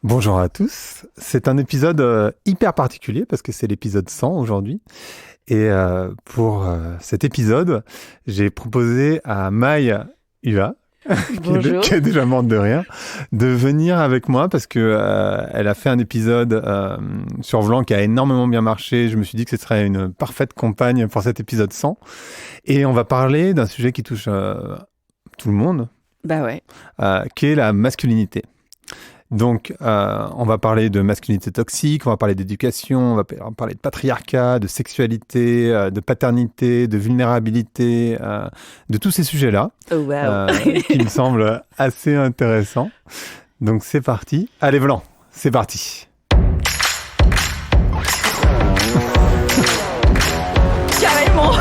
Bonjour à tous. C'est un épisode hyper particulier parce que c'est l'épisode 100 aujourd'hui. Et pour cet épisode, j'ai proposé à Maï Ua, qui Bonjour. est déjà morte de rire, de venir avec moi parce que elle a fait un épisode sur Vlan qui a énormément bien marché. Je me suis dit que ce serait une parfaite compagne pour cet épisode 100. Et on va parler d'un sujet qui touche tout le monde, Bah ouais. qui est la masculinité. Donc, on va parler de masculinité toxique, on va parler d'éducation, on va parler de patriarcat, de sexualité, de paternité, de vulnérabilité, de tous ces sujets-là, Oh wow. qui me semblent assez intéressants. Donc, c'est parti. Allez, Blanc, c'est parti. Carrément.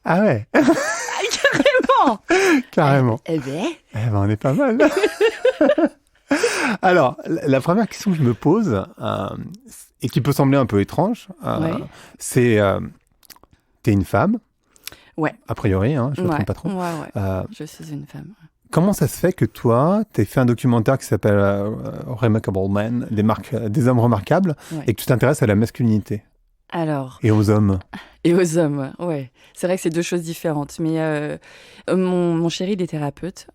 Ah ouais, Ah, carrément. carrément. Eh ben. Eh ben, on est pas mal. Alors, la première question que je me pose, et qui peut sembler un peu étrange, Ouais. c'est, t'es une femme, Ouais. a priori, hein, je me Ouais. trompe pas trop. Ouais. Euh, Je suis une femme. Comment ça se fait que toi, t'aies fait un documentaire qui s'appelle Remarkable Men, des hommes remarquables, Ouais. et que tu t'intéresses à la masculinité Alors, et aux hommes? et aux hommes, ouais. C'est vrai que c'est deux choses différentes. Mais mon chéri, il est thérapeute.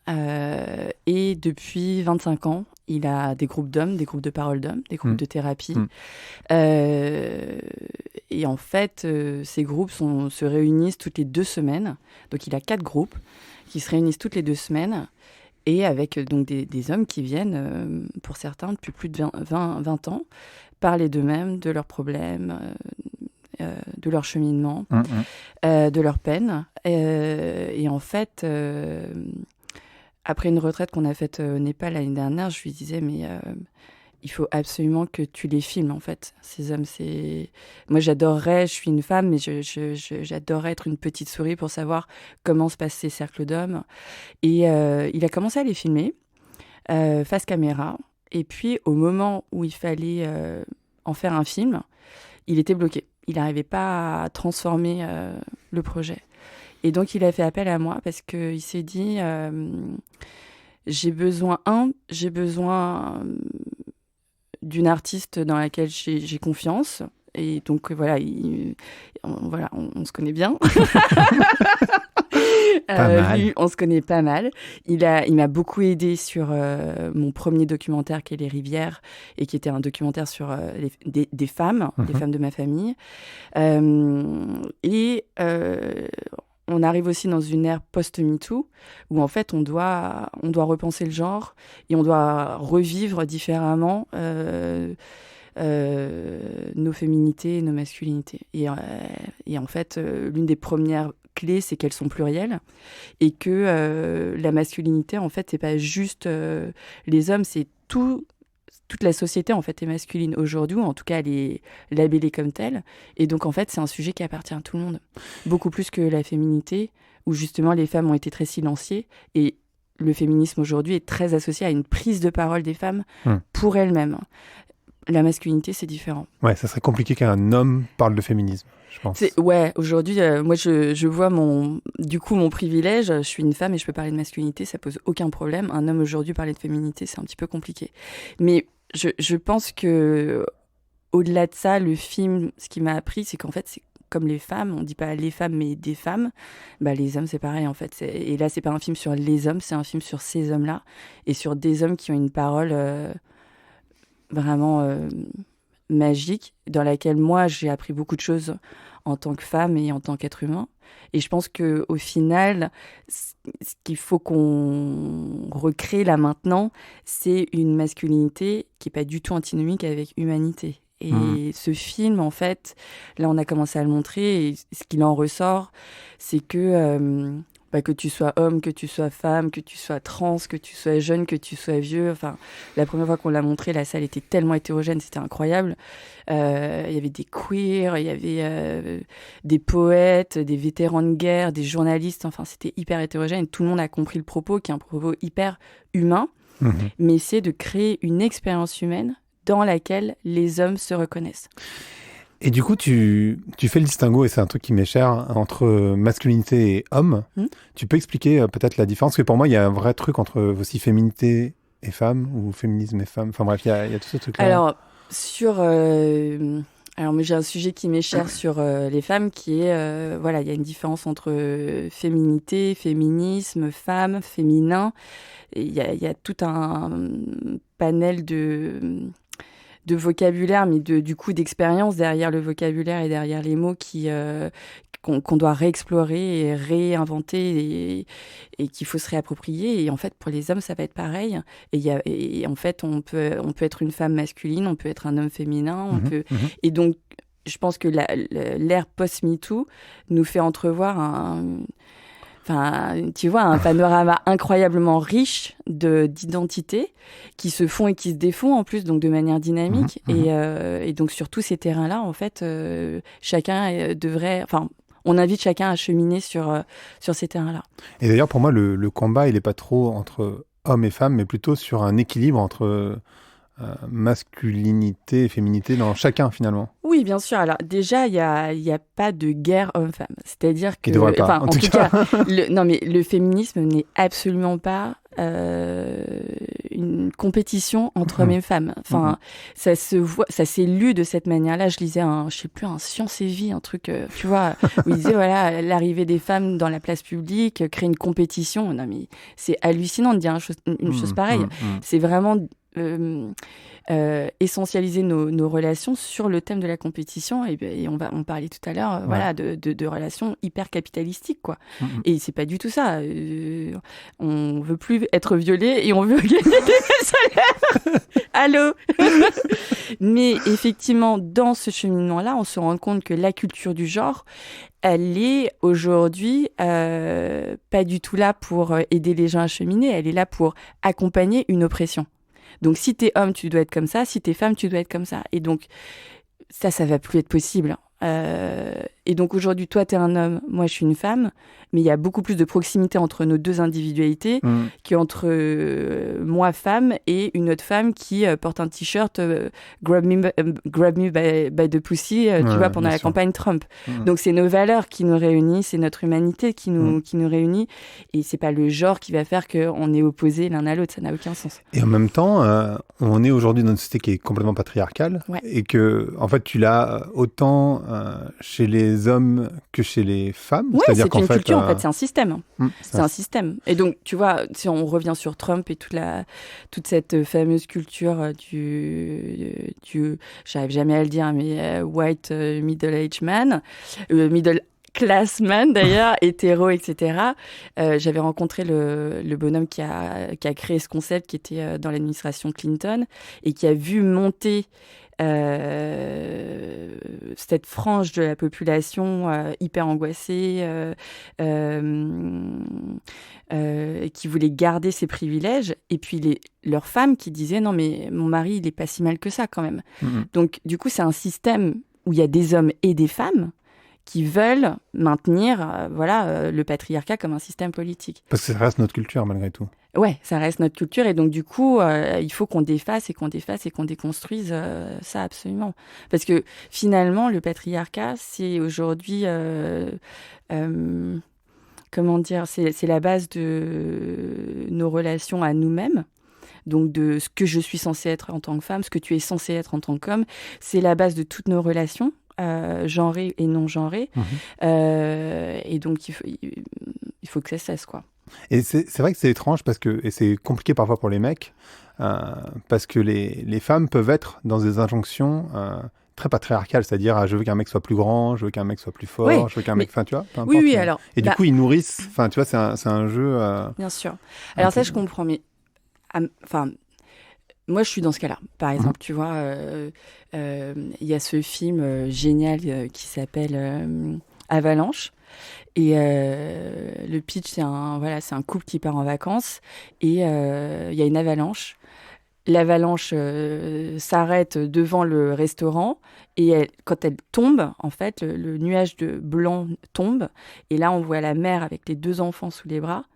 Et depuis 25 ans, il a des groupes d'hommes, des groupes de parole d'hommes, des groupes Mm. de thérapie. Mm. Et en fait, ces groupes se réunissent toutes les 2 semaines. Donc, il a 4 groupes qui se réunissent toutes les 2 semaines. Et avec donc des hommes qui viennent, pour certains, depuis plus de 20 ans, parler d'eux-mêmes, de leurs problèmes, de leur cheminement, Mm, mm. de leurs peines. Et en fait, après une retraite qu'on a faite au Népal l'année dernière, je lui disais, mais il faut absolument que tu les filmes, en fait. Ces hommes, c'est... Moi, j'adorerais, je suis une femme, mais j'adorerais être une petite souris pour savoir comment se passent ces cercles d'hommes. Et il a commencé à les filmer, face caméra. Et puis, au moment où il fallait en faire un film, il était bloqué. Il n'arrivait pas à transformer le projet. Et donc, il a fait appel à moi parce qu'il s'est dit, j'ai besoin d'une artiste dans laquelle j'ai confiance. Et donc, voilà, on se connaît bien. Pas mal. Lui, on se connaît pas mal. Il m'a beaucoup aidé sur mon premier documentaire qui est Les Rivières et qui était un documentaire sur des femmes, des Mhm. femmes de ma famille. Et on arrive aussi dans une ère post-MeToo où en fait on doit repenser le genre et on doit revivre différemment nos féminités et nos masculinités. Et en fait, l'une des premières clés, c'est qu'elles sont plurielles et que la masculinité, en fait, c'est pas juste les hommes, c'est toute la société, en fait, est masculine aujourd'hui, ou en tout cas, elle est labellée comme telle. Et donc, en fait, c'est un sujet qui appartient à tout le monde. Beaucoup plus que la féminité, où justement, les femmes ont été très silenciées. Et le féminisme aujourd'hui est très associé à une prise de parole des femmes Mm. pour elles-mêmes. La masculinité, c'est différent. Ouais, ça serait compliqué qu'un homme parle de féminisme, je pense. Ouais, aujourd'hui, moi, je vois du coup, mon privilège. Je suis une femme et je peux parler de masculinité, ça pose aucun problème. Un homme aujourd'hui parler de féminité, c'est un petit peu compliqué. Mais je pense que au-delà de ça, le film, ce qui m'a appris, c'est qu'en fait, c'est comme les femmes, on dit pas les femmes, mais des femmes. Bah, les hommes, c'est pareil, en fait. Et là, c'est pas un film sur les hommes, c'est un film sur ces hommes-là et sur des hommes qui ont une parole vraiment magique, dans laquelle moi, j'ai appris beaucoup de choses en tant que femme et en tant qu'être humain. Et je pense qu'au final, ce qu'il faut qu'on recrée là maintenant, c'est une masculinité qui n'est pas du tout antinomique avec humanité. Mm. Et ce film, en fait, là, on a commencé à le montrer, et ce qu'il en ressort, c'est que tu sois homme, que tu sois femme, que tu sois trans, que tu sois jeune, que tu sois vieux. Enfin, la première fois qu'on l'a montré, la salle était tellement hétérogène, c'était incroyable. Il y avait des queers, il y avait des poètes, des vétérans de guerre, des journalistes. Enfin, c'était hyper hétérogène. Et tout le monde a compris le propos, qui est un propos hyper humain, Mhm. mais c'est de créer une expérience humaine dans laquelle les hommes se reconnaissent. Et du coup, tu fais le distinguo, et c'est un truc qui m'est cher, entre masculinité et homme. Tu peux expliquer peut-être la différence? Parce que pour moi, il y a un vrai truc entre aussi féminité et femme, ou féminisme et femme. Enfin bref, il y a tout ce truc-là. Alors, alors, moi, j'ai un sujet qui m'est cher sur les femmes, qui est, voilà, il y a une différence entre féminité, féminisme, femme, féminin. Il y a tout un panel de vocabulaire, mais du coup d'expérience derrière le vocabulaire et derrière les mots qu'on doit réexplorer et réinventer et qu'il faut se réapproprier. Et en fait, pour les hommes, ça va être pareil. Et en fait, on peut être une femme masculine, on peut être un homme féminin, Et donc, je pense que l'ère post-MeToo nous fait entrevoir tu vois, un panorama incroyablement riche d'identités qui se font et qui se défont en plus, donc de manière dynamique. Et donc sur tous ces terrains-là, en fait, chacun devrait... Enfin, on invite chacun à cheminer sur ces terrains-là. Et d'ailleurs, pour moi, le combat, il n'est pas trop entre hommes et femmes, mais plutôt sur un équilibre entre masculinité et féminité dans chacun, finalement. Oui, bien sûr. Alors déjà, il y a pas de guerre homme-femme. C'est-à-dire que... Il devrait pas, en tout cas. Non, mais le féminisme n'est absolument pas une compétition entre hommes et femmes. Enfin, ça se voit, ça s'est lu de cette manière-là. Je lisais je sais plus, un Science et Vie, un truc, tu vois, où il disait, voilà, l'arrivée des femmes dans la place publique crée une compétition. Non, mais c'est hallucinant de dire une chose pareille. C'est vraiment... essentialiser nos relations sur le thème de la compétition et on parlait tout à l'heure voilà de relations hyper capitalistiques quoi. Et c'est pas du tout ça. On veut plus être violé et on veut gagner des salaires. Allô. Mais effectivement, dans ce cheminement-là, on se rend compte que la culture du genre, elle est aujourd'hui pas du tout là pour aider les gens à cheminer, elle est là pour accompagner une oppression. Donc, si t'es homme, tu dois être comme ça. Si t'es femme, tu dois être comme ça. Et donc, ça va plus être possible. Et donc, aujourd'hui, toi, t'es un homme, moi, je suis une femme. Mais il y a beaucoup plus de proximité entre nos deux individualités qu'entre moi, femme, et une autre femme qui porte un t-shirt Grab me by the pussy, tu vois, pendant la campagne Trump. Donc, c'est nos valeurs qui nous réunissent, c'est notre humanité qui nous réunit. Et c'est pas le genre qui va faire qu'on est opposés l'un à l'autre. Ça n'a aucun sens. Et en même temps, on est aujourd'hui dans une société qui est complètement patriarcale. Et que, en fait, tu l'as autant chez les hommes que chez les femmes. Ouais, c'est-à-dire c'est une culture, en fait, c'est un système. C'est un système. Et donc, tu vois, si on revient sur Trump et toute cette fameuse culture j'arrive jamais à le dire, mais white middle-aged man, middle class man d'ailleurs, hétéro, etc. J'avais rencontré le bonhomme qui a créé ce concept, qui était dans l'administration Clinton et qui a vu monter cette frange de la population hyper angoissée qui voulait garder ses privilèges, et puis leurs femmes qui disaient non mais mon mari il est pas si mal que ça quand même. Donc du coup c'est un système où il y a des hommes et des femmes qui veulent maintenir le patriarcat comme un système politique. Parce que ça reste notre culture malgré tout. Ouais, ça reste notre culture, et donc du coup, il faut qu'on défasse et qu'on déconstruise ça absolument. Parce que finalement, le patriarcat, c'est aujourd'hui, comment dire, c'est la base de nos relations à nous-mêmes. Donc de ce que je suis censée être en tant que femme, ce que tu es censé être en tant qu'homme, c'est la base de toutes nos relations. Genrées et non genrées. Et donc, il faut que ça cesse, quoi. Et c'est vrai que c'est étrange et c'est compliqué parfois pour les mecs, parce que les femmes peuvent être dans des injonctions très patriarcales, c'est-à-dire je veux qu'un mec soit plus grand, je veux qu'un mec soit plus fort, je veux qu'un mec, enfin tu vois, peu importe. Oui, alors. Et du coup, ils nourrissent, enfin tu vois, c'est un jeu. Bien sûr. Alors ça, je comprends, mais enfin. Moi, je suis dans ce cas-là. Par exemple, tu vois, y a ce film génial qui s'appelle Avalanche. Et le pitch, c'est un couple qui part en vacances et il y a une avalanche. L'avalanche s'arrête devant le restaurant et quand elle tombe, en fait, le nuage de blanc tombe. Et là, on voit la mère avec les 2 enfants sous les bras.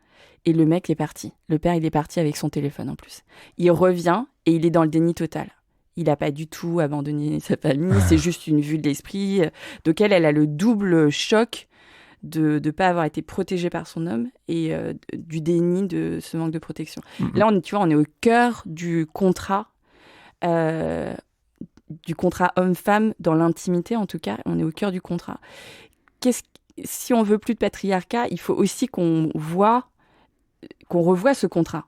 Et le mec est parti. Le père, il est parti avec son téléphone en plus. Il revient et il est dans le déni total. il n'a pas du tout abandonné sa famille, c'est juste une vue de l'esprit. Donc elle a le double choc de ne pas avoir été protégée par son homme et du déni de ce manque de protection. Là, on est au cœur du contrat homme-femme, dans l'intimité en tout cas, on est au cœur du contrat. Si on veut plus de patriarcat, il faut aussi qu'on revoie ce contrat.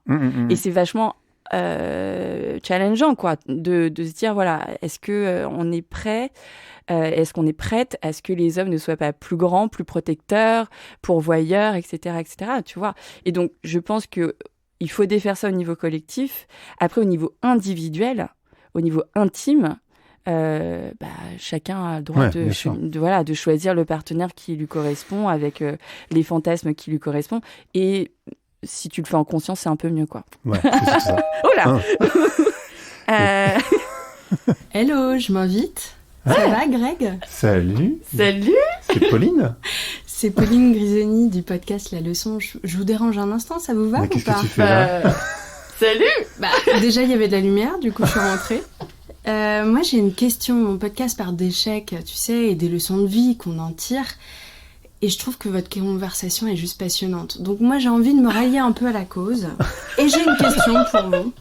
Et c'est vachement challengeant, quoi, de se dire, voilà, est-ce qu'on est prêt, est-ce qu'on est prête à ce que les hommes ne soient pas plus grands, plus protecteurs, pourvoyeurs, etc., tu vois. Et donc, je pense qu'il faut défaire ça au niveau collectif. Après, au niveau individuel, au niveau intime, chacun a le droit de choisir le partenaire qui lui correspond, avec les fantasmes qui lui correspondent. Et si tu le fais en conscience, c'est un peu mieux, quoi. Ouais, c'est ça. Oh là Hello, je m'invite. Ça va, Greg? Salut. Salut. C'est Pauline. C'est Pauline Grisoni du podcast La Leçon. Je vous dérange un instant, ça vous va ou pas? Qu'est-ce que tu fais là? Salut. Déjà, il y avait de la lumière, du coup, je suis rentrée. Moi, j'ai une question. Mon podcast parle d'échecs, tu sais, et des leçons de vie qu'on en tire. Et je trouve que votre conversation est juste passionnante. Donc moi, j'ai envie de me rallier un peu à la cause. Et j'ai une question pour vous.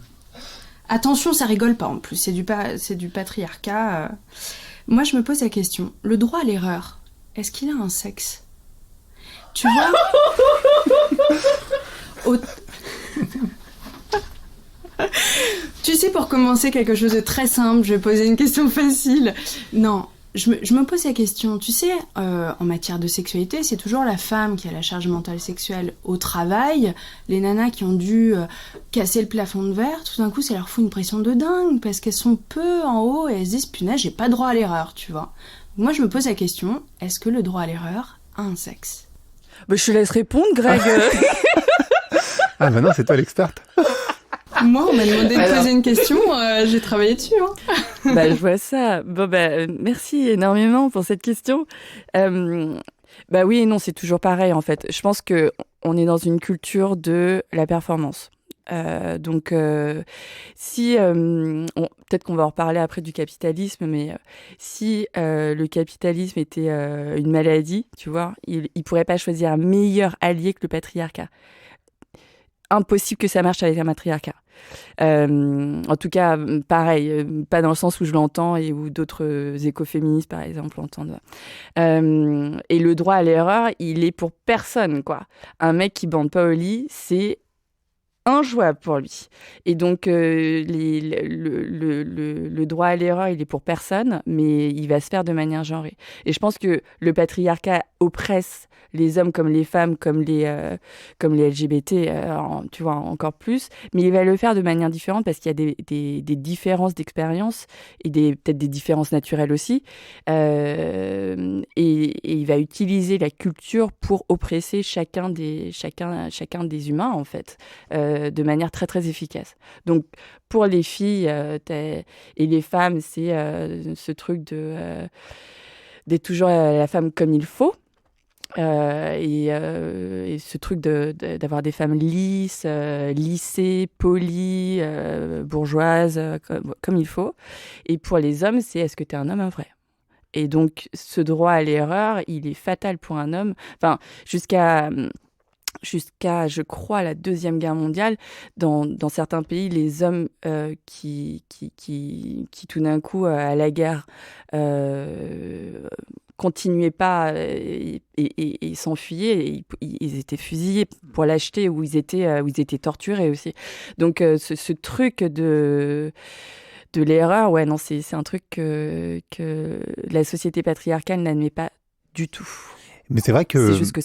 Attention, ça rigole pas en plus. C'est du patriarcat. Moi, je me pose la question. Le droit à l'erreur, est-ce qu'il a un sexe? Tu vois Tu sais, pour commencer quelque chose de très simple, je vais poser une question facile. Non. Je me pose la question, tu sais, en matière de sexualité, c'est toujours la femme qui a la charge mentale sexuelle au travail. Les nanas qui ont dû casser le plafond de verre, tout d'un coup, ça leur fout une pression de dingue parce qu'elles sont peu en haut et elles se disent, punaise, j'ai pas droit à l'erreur, tu vois. Moi, je me pose la question, est-ce que le droit à l'erreur a un sexe? Je te laisse répondre, Greg. Ah, maintenant, c'est toi l'experte. Moi, on m'a demandé de poser une question, j'ai travaillé dessus. Je vois ça. Merci énormément pour cette question. Oui et non, c'est toujours pareil en fait. Je pense qu'on est dans une culture de la performance. Si peut-être qu'on va en reparler après du capitalisme, mais si le capitalisme était une maladie, tu vois, il pourrait pas choisir un meilleur allié que le patriarcat. Impossible que ça marche avec un matriarcat. En tout cas, pareil, pas dans le sens où je l'entends et où d'autres écoféministes, par exemple, l'entendent. Et le droit à l'erreur, il est pour personne, quoi. Un mec qui bande pas au lit, c'est injouable pour lui. Et donc, le droit à l'erreur, il est pour personne, mais il va se faire de manière genrée. Et je pense que le patriarcat oppresse les hommes comme les femmes, comme les LGBT, tu vois, encore plus. Mais il va le faire de manière différente parce qu'il y a des différences d'expérience et peut-être des différences naturelles aussi. Et il va utiliser la culture pour oppresser chacun des humains, en fait, de manière très, très efficace. Donc, pour les filles et les femmes, c'est ce truc d'être toujours la femme comme il faut. Et ce truc d'avoir des femmes lisses, lissées, polies, bourgeoises, comme il faut. Et pour les hommes, c'est est-ce que tu es un homme vrai? Et donc, ce droit à l'erreur, il est fatal pour un homme. Enfin, jusqu'à, je crois, la Deuxième Guerre mondiale, dans certains pays, les hommes qui tout d'un coup, à la guerre, continuaient pas et s'enfuyaient, et ils étaient fusillés pour l'acheter, ou ils étaient torturés aussi. Donc ce truc de l'erreur, ouais, non, c'est un truc que la société patriarcale n'admet pas du tout. Mais c'est vrai que... C'est juste que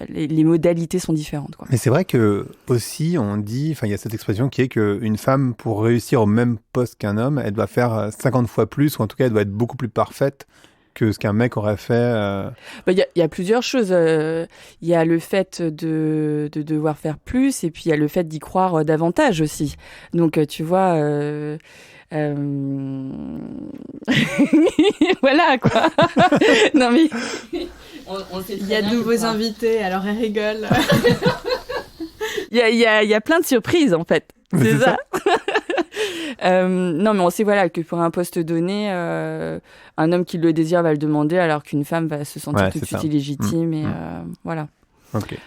les modalités sont différentes, quoi. Mais c'est vrai que aussi, on dit, enfin, il y a cette expression qui est qu'une femme, pour réussir au même poste qu'un homme, elle doit faire 50 fois plus, ou en tout cas, elle doit être beaucoup plus parfaite que ce qu'un mec aurait fait. Il y a plusieurs choses. Il y a le fait de devoir faire plus, et puis il y a le fait d'y croire davantage aussi. Donc, tu vois... voilà, quoi. Non, mais... Il y a de nouveaux invités, alors elle rigole. Il y a plein de surprises, en fait. C'est ça. Non, mais on sait que pour un poste donné, un homme qui le désire va le demander, alors qu'une femme va se sentir tout de suite illégitime. Et voilà. Ok.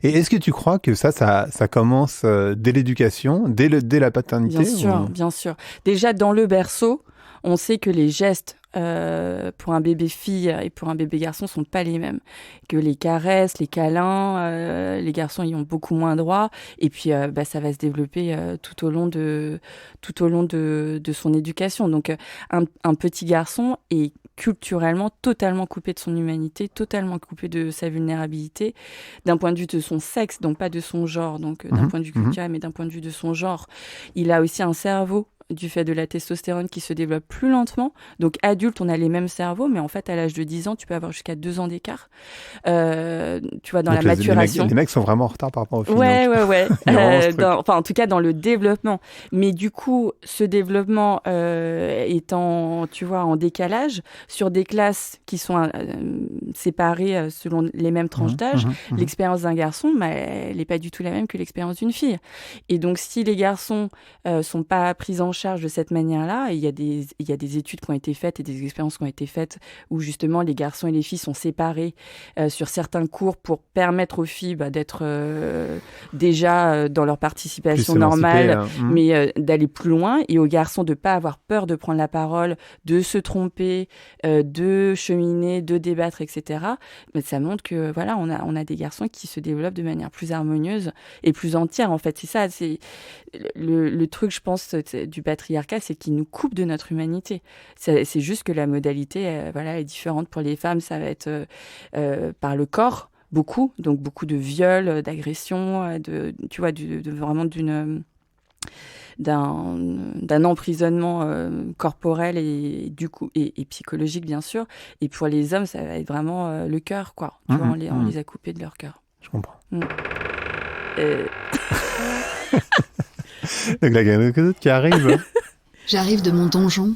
Et est-ce que tu crois que ça commence dès l'éducation, dès la paternité? Bien sûr. Déjà, dans le berceau, on sait que les gestes pour un bébé fille et pour un bébé garçon sont pas les mêmes, que les caresses, les câlins, les garçons y ont beaucoup moins droit, et puis ça va se développer tout au long de son éducation. Donc un petit garçon est culturellement totalement coupé de son humanité, totalement coupé de sa vulnérabilité, d'un point de vue de son sexe, donc pas de son genre, donc d'un point de vue culturel, mais d'un point de vue de son genre. Il a aussi un cerveau du fait de la testostérone qui se développe plus lentement. Donc, adulte, on a les mêmes cerveaux, mais en fait, à l'âge de 10 ans, tu peux avoir jusqu'à 2 ans d'écart. Tu vois, dans donc la maturation. Les mecs sont vraiment en retard par rapport aux filles. Ouais. En tout cas, dans le développement. Mais du coup, ce développement étant, tu vois, en décalage, sur des classes qui sont séparées selon les mêmes tranches d'âge, l'expérience d'un garçon, elle n'est pas du tout la même que l'expérience d'une fille. Et donc, si les garçons sont pas pris en charge de cette manière-là, il y a des études qui ont été faites et des expériences qui ont été faites où justement les garçons et les filles sont séparés sur certains cours pour permettre aux filles d'être déjà dans leur participation normale, mais d'aller plus loin, et aux garçons de pas avoir peur de prendre la parole, de se tromper, de cheminer, de débattre, etc. Mais ça montre que voilà, on a des garçons qui se développent de manière plus harmonieuse et plus entière. En fait, c'est ça, c'est le truc, je pense, du patriarcat, c'est qu'il nous coupe de notre humanité. C'est juste que la modalité est différente. Pour les femmes, ça va être par le corps, beaucoup de viols, d'agressions, tu vois, vraiment d'un emprisonnement corporel et du coup et psychologique, bien sûr. Et pour les hommes, ça va être vraiment le cœur, quoi. Tu vois, on les a coupés de leur cœur. Je comprends. Donc là, il y a quelqu'un d'autre qui arrive. J'arrive de mon donjon.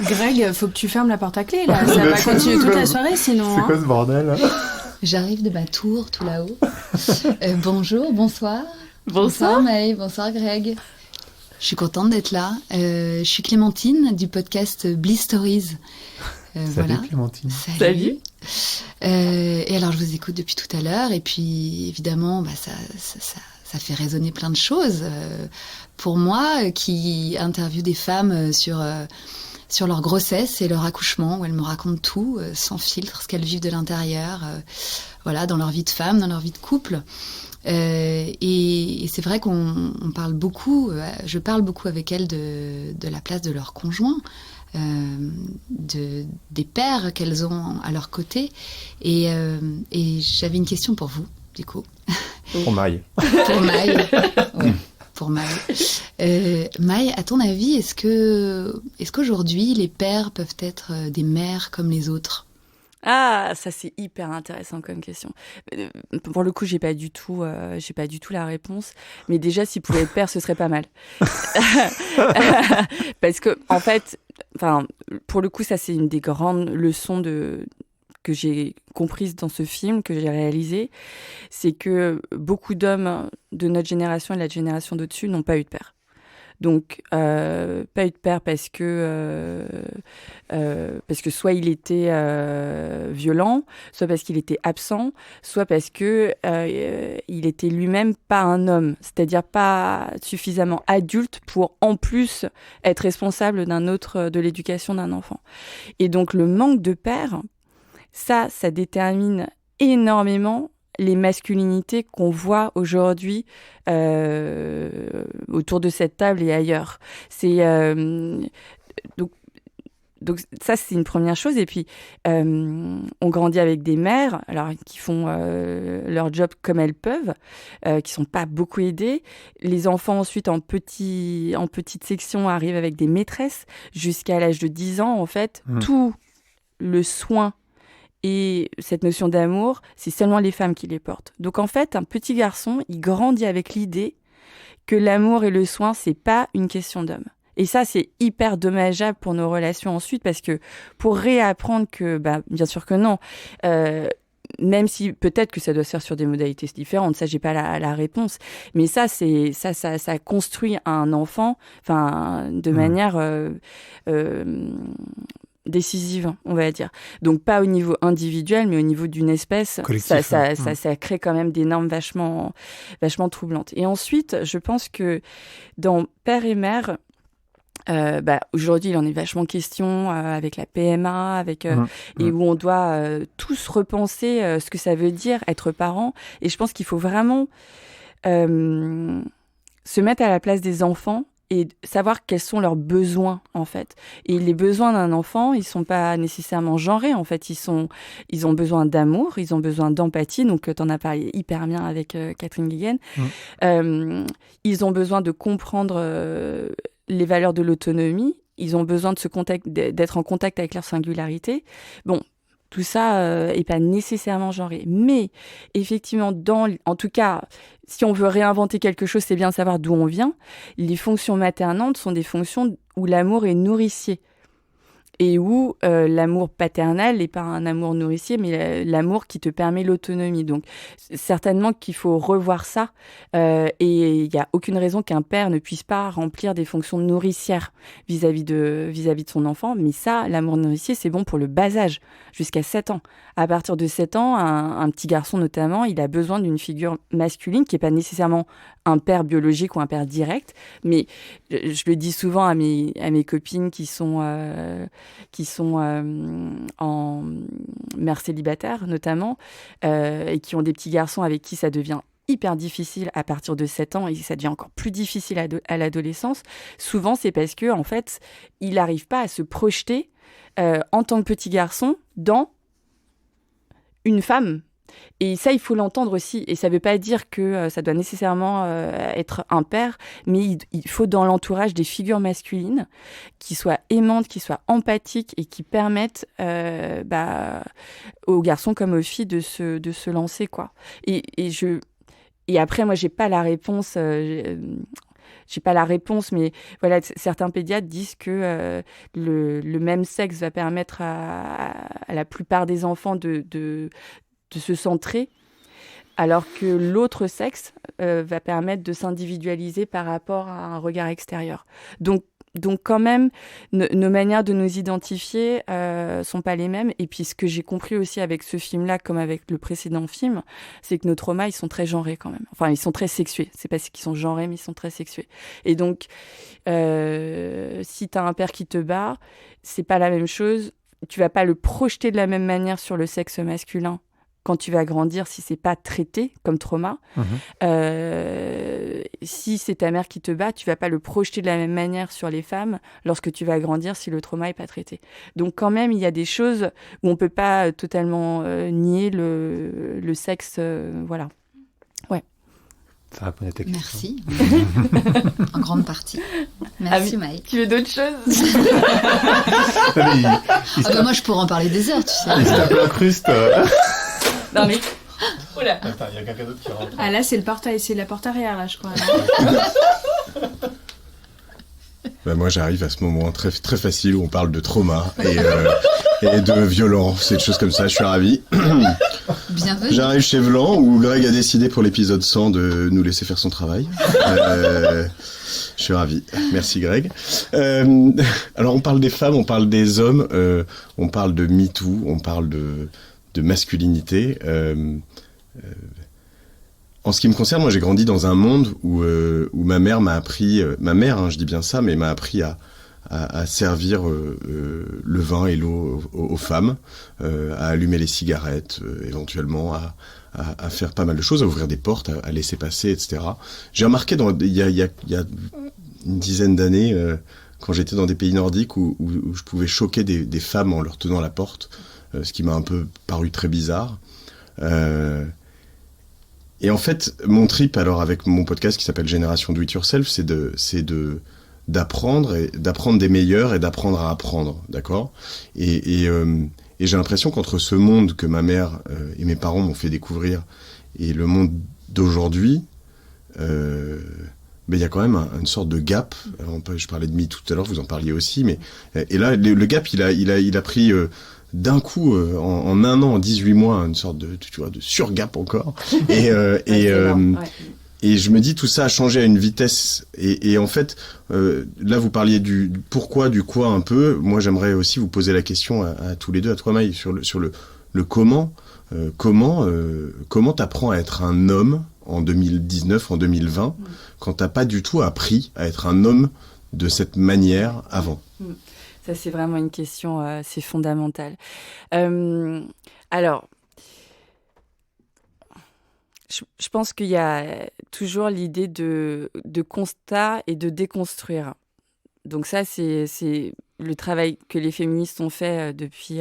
Greg, faut que tu fermes la porte à clé, là. Ça va continuer toute la soirée, sinon. C'est quoi ce bordel, là? J'arrive de ma tour, tout là-haut. Bonjour, bonsoir. Bonsoir Maë, bonsoir Greg. Je suis contente d'être là. Je suis Clémentine du podcast Bliss Stories. Salut Clémentine. Salut. Et alors je vous écoute depuis tout à l'heure, et puis évidemment ça fait résonner plein de choses. Pour moi, qui interviewe des femmes sur leur grossesse et leur accouchement, où elles me racontent tout, sans filtre, ce qu'elles vivent de l'intérieur, dans leur vie de femme, dans leur vie de couple. Et c'est vrai qu'on parle beaucoup, je parle beaucoup avec elles de la place de leur conjoint, des pères qu'elles ont à leur côté. Et j'avais une question pour vous, du coup. Pour Maï. Pour Maï, oui. Pour Maï. Maï, à ton avis, est-ce qu'aujourd'hui, les pères peuvent être des mères comme les autres ? Ah, ça c'est hyper intéressant comme question. Pour le coup, j'ai pas du tout la réponse. Mais déjà, s'ils pouvaient être pères, ce serait pas mal. Parce que, en fait, pour le coup, ça c'est une des grandes leçons que j'ai comprises dans ce film, que j'ai réalisé. C'est que beaucoup d'hommes de notre génération et de la génération d'au-dessus n'ont pas eu de père. Donc, pas eu de père parce que soit il était violent, soit parce qu'il était absent, soit parce que il était lui-même pas un homme, c'est-à-dire pas suffisamment adulte pour en plus être responsable de l'éducation d'un enfant. Et donc, le manque de père, ça détermine énormément les masculinités qu'on voit aujourd'hui autour de cette table et ailleurs. Donc ça, c'est une première chose. Et puis, on grandit avec des mères qui font leur job comme elles peuvent, qui sont pas beaucoup aidées. Les enfants, ensuite, en petite section, arrivent avec des maîtresses. Jusqu'à l'âge de 10 ans, en fait, tout le soin et cette notion d'amour, c'est seulement les femmes qui les portent. Donc en fait, un petit garçon, il grandit avec l'idée que l'amour et le soin, c'est pas une question d'homme. Et ça, c'est hyper dommageable pour nos relations ensuite, parce que pour réapprendre que, bien sûr que non, même si peut-être que ça doit se faire sur des modalités différentes, ça j'ai pas la réponse, mais ça construit un enfant, enfin de manière décisive, on va dire. Donc pas au niveau individuel, mais au niveau d'une espèce, ça crée quand même des normes vachement troublantes. Et ensuite, je pense que dans Père et Mère, aujourd'hui, il en est vachement question avec la PMA, et où on doit tous repenser ce que ça veut dire être parent. Et je pense qu'il faut vraiment se mettre à la place des enfants et savoir quels sont leurs besoins, en fait. Et les besoins d'un enfant, ils sont pas nécessairement genrés, en fait. Ils ont besoin d'amour, ils ont besoin d'empathie. Donc, t'en as parlé hyper bien avec Catherine Guillen. Ils ont besoin de comprendre les valeurs de l'autonomie. Ils ont besoin d'être en contact avec leur singularité. Bon, tout ça est pas nécessairement genré. Mais effectivement, en tout cas, si on veut réinventer quelque chose, c'est bien de savoir d'où on vient. Les fonctions maternantes sont des fonctions où l'amour est nourricier. Et où l'amour paternel n'est pas un amour nourricier, mais l'amour qui te permet l'autonomie. Donc, certainement qu'il faut revoir ça. Et il n'y a aucune raison qu'un père ne puisse pas remplir des fonctions nourricières vis-à-vis de son enfant. Mais ça, l'amour nourricier, c'est bon pour le bas âge, jusqu'à 7 ans. À partir de 7 ans, un petit garçon notamment, il a besoin d'une figure masculine qui n'est pas nécessairement un père biologique ou un père direct. Mais je le dis souvent à mes copines qui sont en mère célibataire notamment, et qui ont des petits garçons avec qui ça devient hyper difficile à partir de 7 ans et ça devient encore plus difficile à l'adolescence. Souvent, c'est parce que en fait, il n'arrive pas à se projeter en tant que petit garçon dans une femme. Et ça, il faut l'entendre aussi. Et ça ne veut pas dire que ça doit nécessairement être un père, mais il faut dans l'entourage des figures masculines qui soient aimantes, qui soient empathiques et qui permettent aux garçons comme aux filles de se lancer, quoi. Et après, moi, j'ai pas la réponse. J'ai pas la réponse, mais voilà, certains pédiatres disent que le même sexe va permettre à la plupart des enfants de se centrer, alors que l'autre sexe va permettre de s'individualiser par rapport à un regard extérieur. Donc quand même, nos manières de nous identifier sont pas les mêmes. Et puis ce que j'ai compris aussi avec ce film-là, comme avec le précédent film, c'est que nos traumas, ils sont très genrés quand même. Enfin, ils sont très sexués. C'est pas qu'ils sont genrés, mais ils sont très sexués. Et donc, si t'as un père qui te bat, c'est pas la même chose. Tu vas pas le projeter de la même manière sur le sexe masculin quand tu vas grandir, si c'est pas traité comme trauma. Si c'est ta mère qui te bat, tu vas pas le projeter de la même manière sur les femmes lorsque tu vas grandir si le trauma est pas traité. Donc quand même, il y a des choses où on peut pas totalement nier le sexe, voilà. Ouais. Ça répond à ta question. Merci. En grande partie. Merci, Mike. Tu veux d'autres choses? Moi, je pourrais en parler des heures, tu sais. Il se tape l'incruste. Non mais... Oula. Attends, il y a quelqu'un d'autre qui rentre. Ah là, c'est la porte arrière, là, je crois. Moi, j'arrive à ce moment très, très facile où on parle de trauma et de violence et de choses comme ça. Je suis ravi. Bienvenue. J'arrive chez Vlan où Greg a décidé pour l'épisode 100 de nous laisser faire son travail. Je suis ravi. Merci Greg. Alors, on parle des femmes, on parle des hommes, on parle de MeToo, on parle de masculinité. En ce qui me concerne, moi j'ai grandi dans un monde où ma mère m'a appris, je dis bien ça, mais m'a appris à servir le vin et l'eau aux femmes, à allumer les cigarettes, éventuellement, à faire pas mal de choses, à ouvrir des portes, à laisser passer, etc. J'ai remarqué il y a une dizaine d'années, quand j'étais dans des pays nordiques où je pouvais choquer des femmes en leur tenant la porte, ce qui m'a un peu paru très bizarre. Et en fait, mon trip, alors avec mon podcast qui s'appelle Génération Do It Yourself, c'est d'apprendre des meilleurs et d'apprendre à apprendre, d'accord ? Et j'ai l'impression qu'entre ce monde que ma mère et mes parents m'ont fait découvrir et le monde d'aujourd'hui, il y a quand même une sorte de gap. Je parlais de MeToo tout à l'heure, vous en parliez aussi, mais et là le gap il a pris d'un coup en un an, en 18 mois, une sorte de surgap encore. Et et je me dis tout ça a changé à une vitesse et en fait là vous parliez du pourquoi, du quoi un peu. Moi j'aimerais aussi vous poser la question à tous les deux, à toi Maï, sur le comment. Comment t'apprends à être un homme en 2019, en 2020, quand t'as pas du tout appris à être un homme de cette manière avant? Ça, c'est vraiment une question, c'est fondamental. Alors, je pense qu'il y a toujours l'idée de constat et de déconstruire. Donc ça, c'est le travail que les féministes ont fait depuis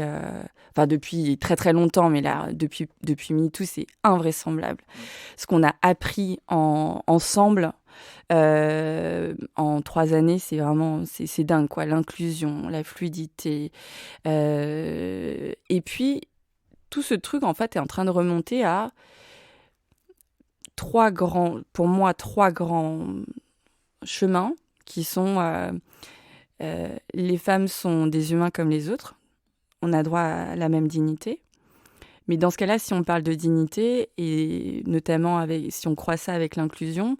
très très longtemps, mais là, depuis MeToo, c'est invraisemblable. Ce qu'on a appris ensemble en 3 années, c'est vraiment, c'est dingue, quoi. L'inclusion, la fluidité. Et puis, tout ce truc, en fait, est en train de remonter à pour moi, trois grands chemins qui sont... les femmes sont des humains comme les autres. On a droit à la même dignité. Mais dans ce cas-là, si on parle de dignité, et notamment si on croise ça avec l'inclusion,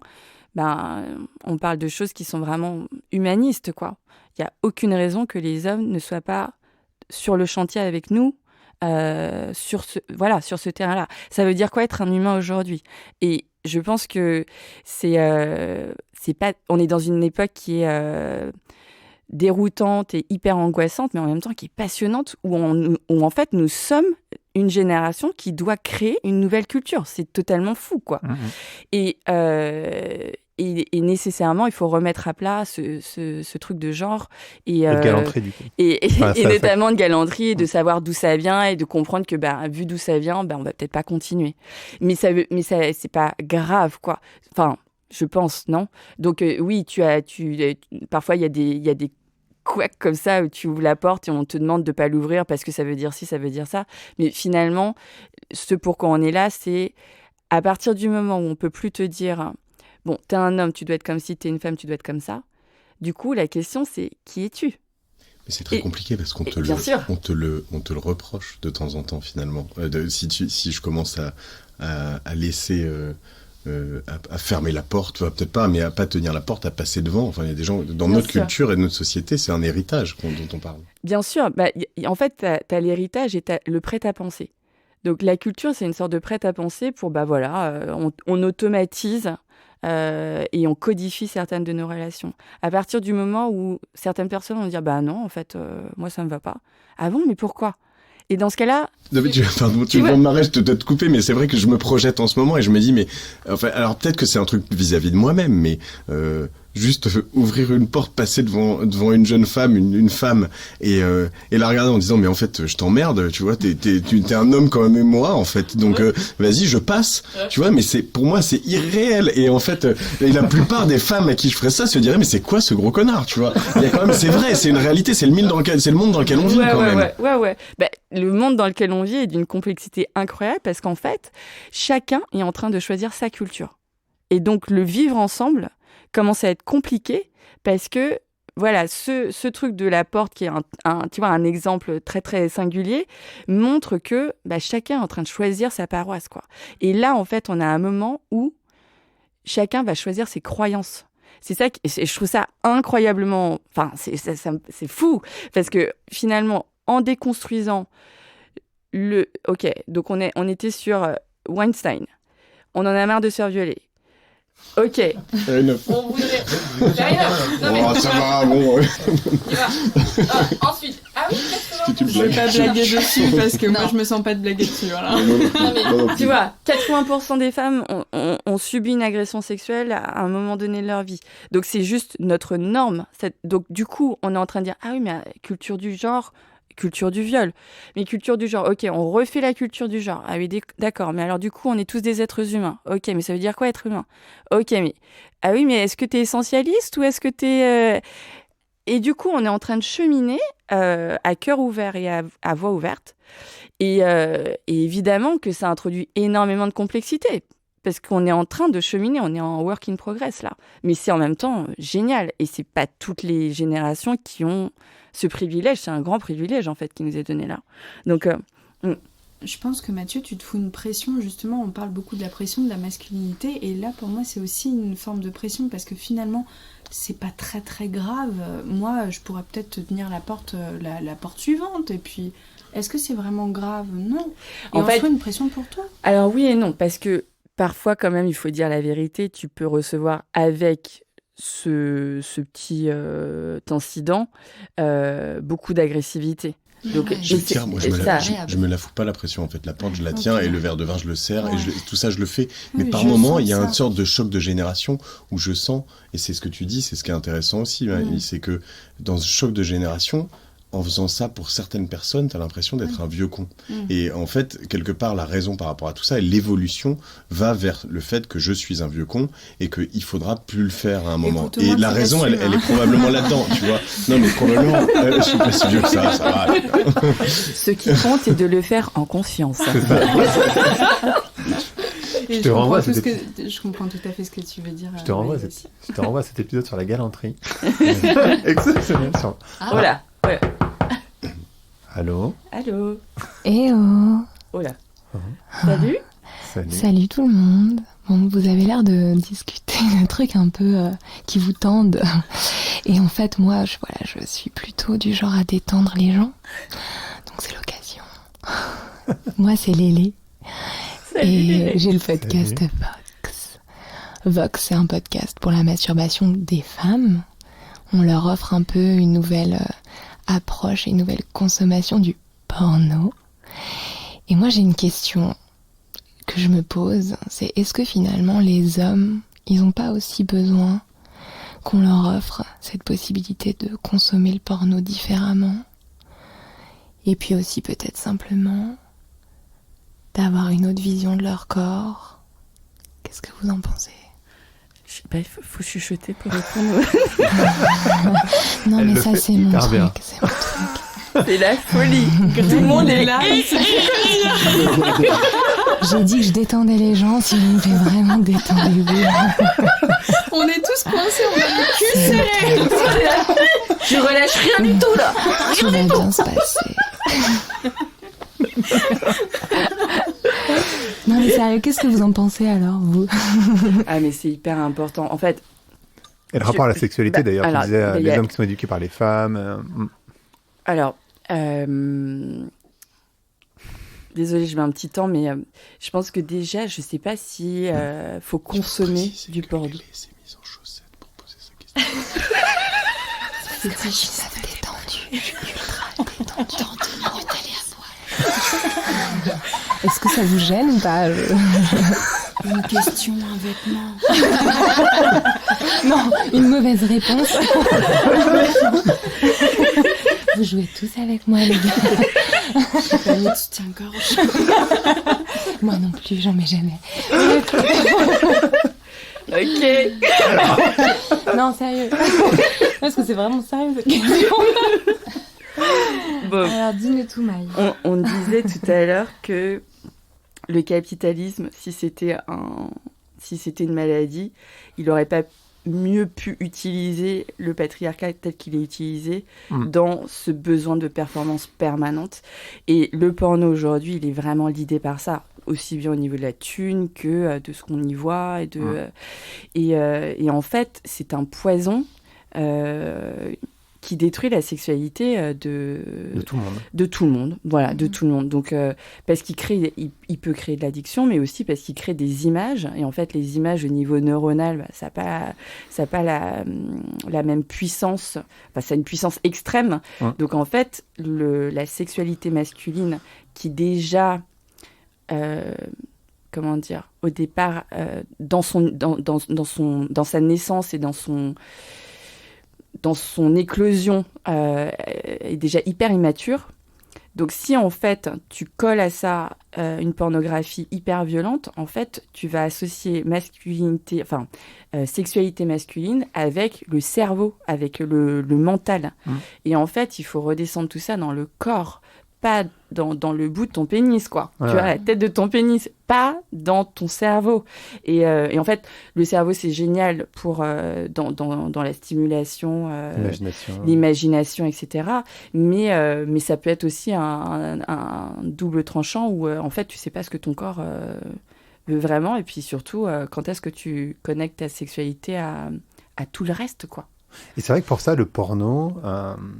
on parle de choses qui sont vraiment humanistes, quoi. Il n'y a aucune raison que les hommes ne soient pas sur le chantier avec nous, sur ce terrain-là. Ça veut dire quoi être un humain aujourd'hui? Et je pense que c'est pas... On est dans une époque qui est... déroutante et hyper angoissante, mais en même temps qui est passionnante, où en fait nous sommes une génération qui doit créer une nouvelle culture. C'est totalement fou, quoi. Et nécessairement, il faut remettre à plat ce truc de genre. Et de galanterie, du coup. Et notamment de galanterie, et de savoir d'où ça vient, et de comprendre que, vu d'où ça vient, on va peut-être pas continuer. Mais c'est pas grave, quoi. Enfin, je pense, non? Donc oui, parfois il y a des couacs comme ça où tu ouvres la porte et on te demande de pas l'ouvrir parce que ça veut dire ci, ça veut dire ça. Mais finalement, ce pourquoi on est là, c'est à partir du moment où on peut plus te dire bon, t'es un homme, tu dois être comme ci, t'es une femme, tu dois être comme ça. Du coup, la question c'est qui es-tu? Mais c'est très compliqué parce qu'on te le reproche de temps en temps finalement. Si je commence à laisser à fermer la porte, peut-être pas, mais à pas tenir la porte, à passer devant. Enfin, il y a des gens dans notre culture et notre société, c'est un héritage dont on parle. Bien sûr. En fait, t'as l'héritage et t'as le prêt-à-penser. Donc la culture, c'est une sorte de prêt-à-penser pour on automatise et on codifie certaines de nos relations. À partir du moment où certaines personnes vont dire non, en fait, moi ça me va pas. Ah bon, mais pourquoi? Et dans ce cas-là... Tu me m'arrêtes, je dois te couper, mais c'est vrai que je me projette en ce moment et je me dis, mais enfin, alors peut-être que c'est un truc vis-à-vis de moi-même, mais juste ouvrir une porte, passer devant une jeune femme, une femme, et la regarder en disant, mais en fait, je t'emmerde, tu vois, t'es un homme comme moi, en fait, donc vas-y, je passe, tu vois, mais pour moi, c'est irréel, et en fait, la plupart des femmes à qui je ferais ça se diraient, mais c'est quoi ce gros connard, tu vois? Il y a quand même, c'est vrai, c'est une réalité, c'est le monde dans lequel on vit, quand même. Ouais. Le monde dans lequel on vit est d'une complexité incroyable parce qu'en fait, chacun est en train de choisir sa culture. Et donc, le vivre ensemble commence à être compliqué parce que, voilà, ce truc de la porte qui est un exemple très, très singulier montre que chacun est en train de choisir sa paroisse, quoi. Et là, en fait, on a un moment où chacun va choisir ses croyances. C'est ça, et je trouve ça incroyablement... Enfin, c'est fou parce que, finalement, en déconstruisant Ok, donc on était sur Weinstein. On en a marre de se faire violer. Ok. On voudrait... Ça va, bon... Ensuite... Ah oui, je vais pas blaguer dessus parce que moi je me sens pas de blaguer dessus. Voilà. Non, mais, tu vois, 80% des femmes ont subi une agression sexuelle à un moment donné de leur vie. Donc c'est juste notre norme. Donc du coup, on est en train de dire ah oui, mais culture du genre... Culture du viol. Mais culture du genre, ok, on refait la culture du genre. Ah oui, d'accord, mais alors du coup, on est tous des êtres humains. Ok, mais ça veut dire quoi être humain? Ok, mais... Ah oui, mais est-ce que t'es essentialiste ou est-ce que t'es... Et du coup, on est en train de cheminer à cœur ouvert et à voix ouverte. Et évidemment que ça introduit énormément de complexité. parce qu'on est en train de cheminer, on est en work in progress là. Mais c'est en même temps génial. Et c'est pas toutes les générations qui ont ce privilège. C'est un grand privilège, en fait, qui nous est donné là. Donc, Je pense que Mathieu, tu te fous une pression, justement, on parle beaucoup de la pression de la masculinité, et là, pour moi, c'est aussi une forme de pression, parce que finalement, c'est pas très très grave. Moi, je pourrais peut-être te tenir la porte suivante, et puis, est-ce que c'est vraiment grave ? Non. Et en fait, une pression pour toi ? Alors oui et non, parce que parfois, quand même, il faut dire la vérité, tu peux recevoir avec ce petit incident beaucoup d'agressivité. Donc, je me la fous pas la pression en fait. La porte, je la tiens et le verre de vin, je le sers et tout ça, je le fais. Mais par moment, il y a une sorte de choc de génération où je sens, et c'est ce que tu dis, c'est ce qui est intéressant aussi, c'est que dans ce choc de génération, en faisant ça pour certaines personnes, t'as l'impression d'être un vieux con. Et en fait, quelque part, la raison par rapport à tout ça, et l'évolution va vers le fait que je suis un vieux con et qu'il faudra plus le faire à un moment. Et la raison, elle est probablement là-dedans, tu vois. Non, mais probablement, je suis pas si vieux que ça va. Ce qui compte est de le faire en conscience. C'est ça. Et je comprends tout à fait ce que tu veux dire. Je te renvoie à cet épisode sur la galanterie. Exceptionnel. Oh là. Ouais. Allô. Eh oh. Oh là. Salut. Salut tout le monde. Bon, vous avez l'air de discuter de trucs un peu qui vous tendent. Et en fait, moi, je suis plutôt du genre à détendre les gens. Donc c'est l'occasion. Moi, c'est Lélé. Et j'ai le podcast Vox. Vox, c'est un podcast pour la masturbation des femmes. On leur offre un peu une nouvelle approche et une nouvelle consommation du porno. Et moi, j'ai une question que je me pose, c'est est-ce que finalement les hommes, ils n'ont pas aussi besoin qu'on leur offre cette possibilité de consommer le porno différemment ? Et puis aussi peut-être simplement d'avoir une autre vision de leur corps. Qu'est-ce que vous en pensez ? Je sais pas, il faut chuchoter pour répondre. Non, mais ça, c'est mon truc. C'est la folie. Tout le monde est là. J'ai dit que je détendais les gens, si vous me faites vraiment détendez-vous. On est tous coincés, on a le cul serré. Tu relâches rien du tout, là. Tout va bien se passer. Non mais sérieux, qu'est-ce que vous en pensez alors, vous ? Ah mais c'est hyper important. En fait... Et le rapport à la sexualité d'ailleurs, tu disais les hommes qui sont éduqués par les femmes. Alors, désolée, je mets un petit temps, mais je pense que déjà, je sais pas si faut consommer du porno. Lélé s'est mise en chaussettes pour poser sa question. C'est que je suis détendue, je suis ultra détendue. Est-ce que ça vous gêne ou pas ? Une question, un vêtement. Non, une mauvaise réponse. Vous jouez tous avec moi, les gars. J'ai pas mis de soutien-gorge. Moi non plus, j'en mets jamais. Ok. Non, sérieux. Parce que c'est vraiment sérieux cette question. Bon. Alors, dis-nous tout, Maï. On disait tout à l'heure que le capitalisme, si c'était une maladie, il n'aurait pas mieux pu utiliser le patriarcat tel qu'il est utilisé dans ce besoin de performance permanente. Et le porno aujourd'hui, il est vraiment l'idée par ça, aussi bien au niveau de la thune que de ce qu'on y voit. Et en fait, c'est un poison qui détruit la sexualité de tout le monde. De tout le monde, voilà, de tout le monde. Donc, parce qu'il il peut créer de l'addiction, mais aussi parce qu'il crée des images. Et en fait, les images au niveau neuronal, ça n'a pas la même puissance. Enfin, ça a une puissance extrême. Donc, en fait, la sexualité masculine qui déjà... comment dire, au départ, dans sa naissance et dans son éclosion, est déjà hyper immature. Donc si en fait tu colles à ça une pornographie hyper violente, en fait tu vas associer sexualité masculine avec le cerveau, avec le mental. Et en fait il faut redescendre tout ça dans le corps, pas dans le bout de ton pénis, quoi. Ouais. Tu vois, la tête de ton pénis, pas dans ton cerveau. Et en fait, le cerveau, c'est génial pour dans la stimulation, l'imagination, etc. Mais ça peut être aussi un double tranchant où, en fait, tu sais pas ce que ton corps veut vraiment. Et puis surtout, quand est-ce que tu connectes ta sexualité à tout le reste, quoi. Et c'est vrai que pour ça, le porno,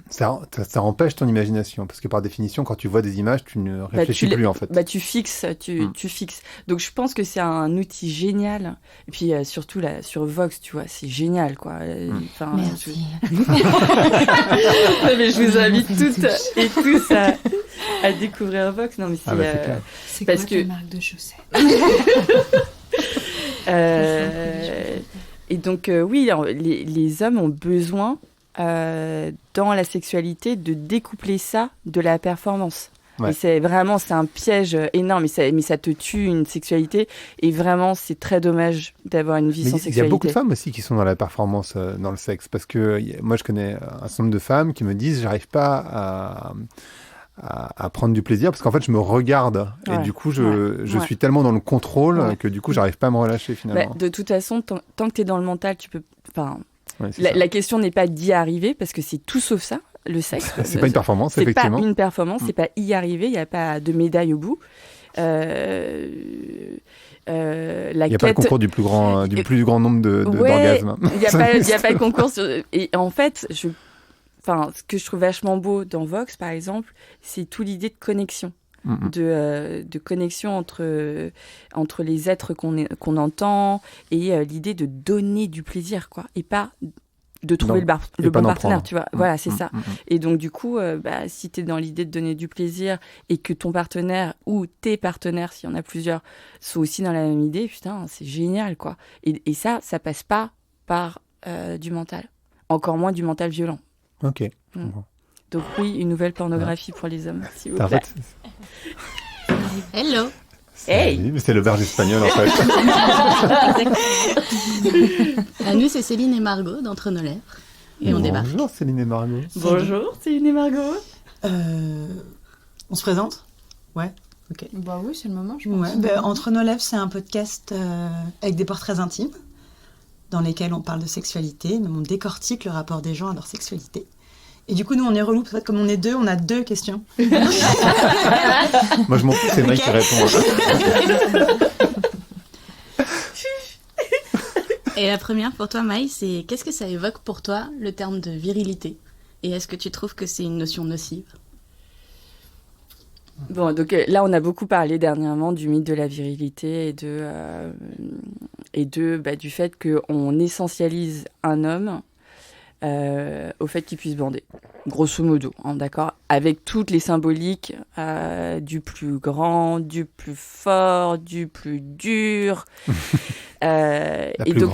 ça empêche ton imagination. Parce que par définition, quand tu vois des images, tu ne réfléchis plus, en fait. Tu fixes. Donc, je pense que c'est un outil génial. Et puis, surtout, là, sur Vox, tu vois, c'est génial, quoi. Merci. Mais je vous invite toutes et tous à découvrir Vox. Non, mais c'est... c'est clair. C'est parce quoi que... ta marque de chaussettes? Et donc, oui, les hommes ont besoin, dans la sexualité, de découpler ça de la performance. Ouais. Et c'est un piège énorme, mais ça te tue une sexualité. Et vraiment, c'est très dommage d'avoir une vie sans sexualité. Il y a beaucoup de femmes aussi qui sont dans la performance dans le sexe. Parce que moi, je connais un certain nombre de femmes qui me disent « j'arrive pas à prendre du plaisir parce qu'en fait je me regarde et du coup je suis tellement dans le contrôle que du coup j'arrive pas à me relâcher finalement. De toute façon, tant que tu es dans le mental, tu peux... la question n'est pas d'y arriver parce que c'est tout sauf ça, le sexe. C'est pas une performance, effectivement. C'est pas une performance, c'est pas y arriver, il n'y a pas de médaille au bout. Il n'y a pas le concours du plus grand nombre d'orgasmes. Il n'y a pas le concours. Et en fait, ce que je trouve vachement beau dans Vox, par exemple, c'est toute l'idée de connexion. De connexion entre les êtres qu'on entend et l'idée de donner du plaisir, quoi. Et pas de trouver le bon partenaire, tu vois. Voilà, c'est ça. Et donc, du coup, si tu es dans l'idée de donner du plaisir et que ton partenaire ou tes partenaires, s'il y en a plusieurs, sont aussi dans la même idée, putain, c'est génial, quoi. Et ça passe pas par du mental. Encore moins du mental violent. Ok. Donc oui, une nouvelle pornographie pour les hommes, s'il vous plaît. Hello. Hey. C'est l'auberge espagnole en fait. Nous, c'est Céline et Margot d'Entre nos lèvres. Et on débarque. Bonjour Céline et Margot. Bonjour Céline et Margot. On se présente? Ouais. Ok. Bah oui, c'est le moment, je pense. Ouais. Entre nos lèvres, c'est un podcast avec des portraits intimes dans lesquels on parle de sexualité, mais on décortique le rapport des gens à leur sexualité. Et du coup, nous, on est relous, parce que comme on est deux, on a 2 questions. Moi, je m'en fous, c'est Mike qui répond. Et la première pour toi, Maï, c'est qu'est-ce que ça évoque pour toi, le terme de virilité? Et est-ce que tu trouves que c'est une notion nocive? Bon, donc là, on a beaucoup parlé dernièrement du mythe de la virilité et du fait qu'on essentialise un homme au fait qu'il puisse bander, grosso modo, hein, d'accord, avec toutes les symboliques du plus grand, du plus fort, du plus dur. La plus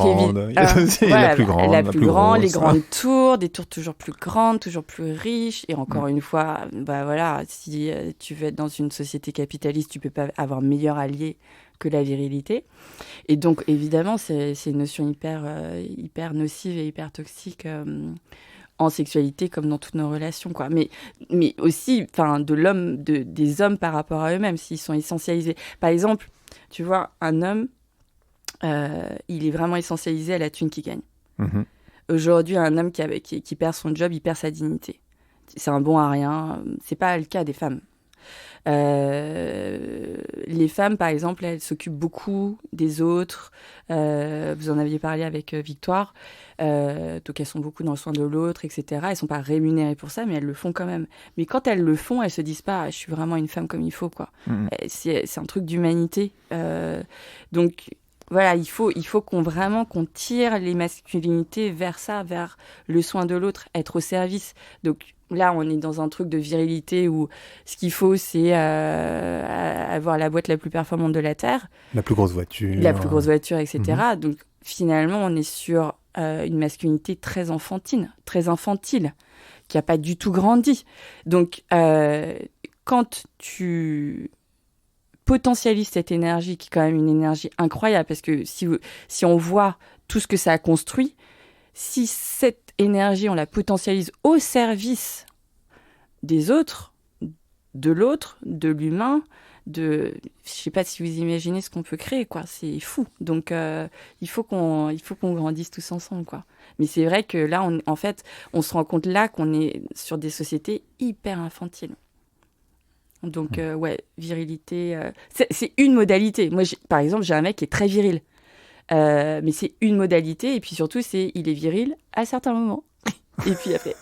grande, les grandes tours, des tours toujours plus grandes, toujours plus riches. Et encore une fois, si tu veux être dans une société capitaliste, tu peux pas avoir meilleur allié que la virilité. Et donc, évidemment, c'est une notion hyper nocive et hyper toxique en sexualité comme dans toutes nos relations, quoi. Mais aussi, des hommes par rapport à eux-mêmes, s'ils sont essentialisés. Par exemple, tu vois, un homme, il est vraiment essentialisé à la thune qu'il gagne. Aujourd'hui, un homme qui perd son job, il perd sa dignité. C'est un bon à rien. C'est pas le cas des femmes. Les femmes, par exemple, elles s'occupent beaucoup des autres. Vous en aviez parlé avec Victoire. Donc, elles sont beaucoup dans le soin de l'autre, etc. Elles sont pas rémunérées pour ça, mais elles le font quand même. Mais quand elles le font, elles se disent pas « je suis vraiment une femme comme il faut », quoi. C'est un truc d'humanité. Donc, voilà, il faut qu'on tire les masculinités vers ça, vers le soin de l'autre, être au service. Donc là, on est dans un truc de virilité où ce qu'il faut, c'est avoir la boîte la plus performante de la Terre. La plus grosse voiture. etc. Donc finalement, on est sur une masculinité très infantile, qui n'a pas du tout grandi. Donc quand tu potentialise cette énergie qui est quand même une énergie incroyable parce que si on voit tout ce que ça a construit, si cette énergie on la potentialise au service des autres, de l'autre, de l'humain, je sais pas si vous imaginez ce qu'on peut créer, quoi. C'est fou. Donc, il faut qu'on grandisse tous ensemble, quoi. Mais c'est vrai que là, on se rend compte là qu'on est sur des sociétés hyper infantiles. Donc, virilité, c'est une modalité. Moi, par exemple, j'ai un mec qui est très viril. Mais c'est une modalité. Et puis surtout, il est viril à certains moments. Et puis après...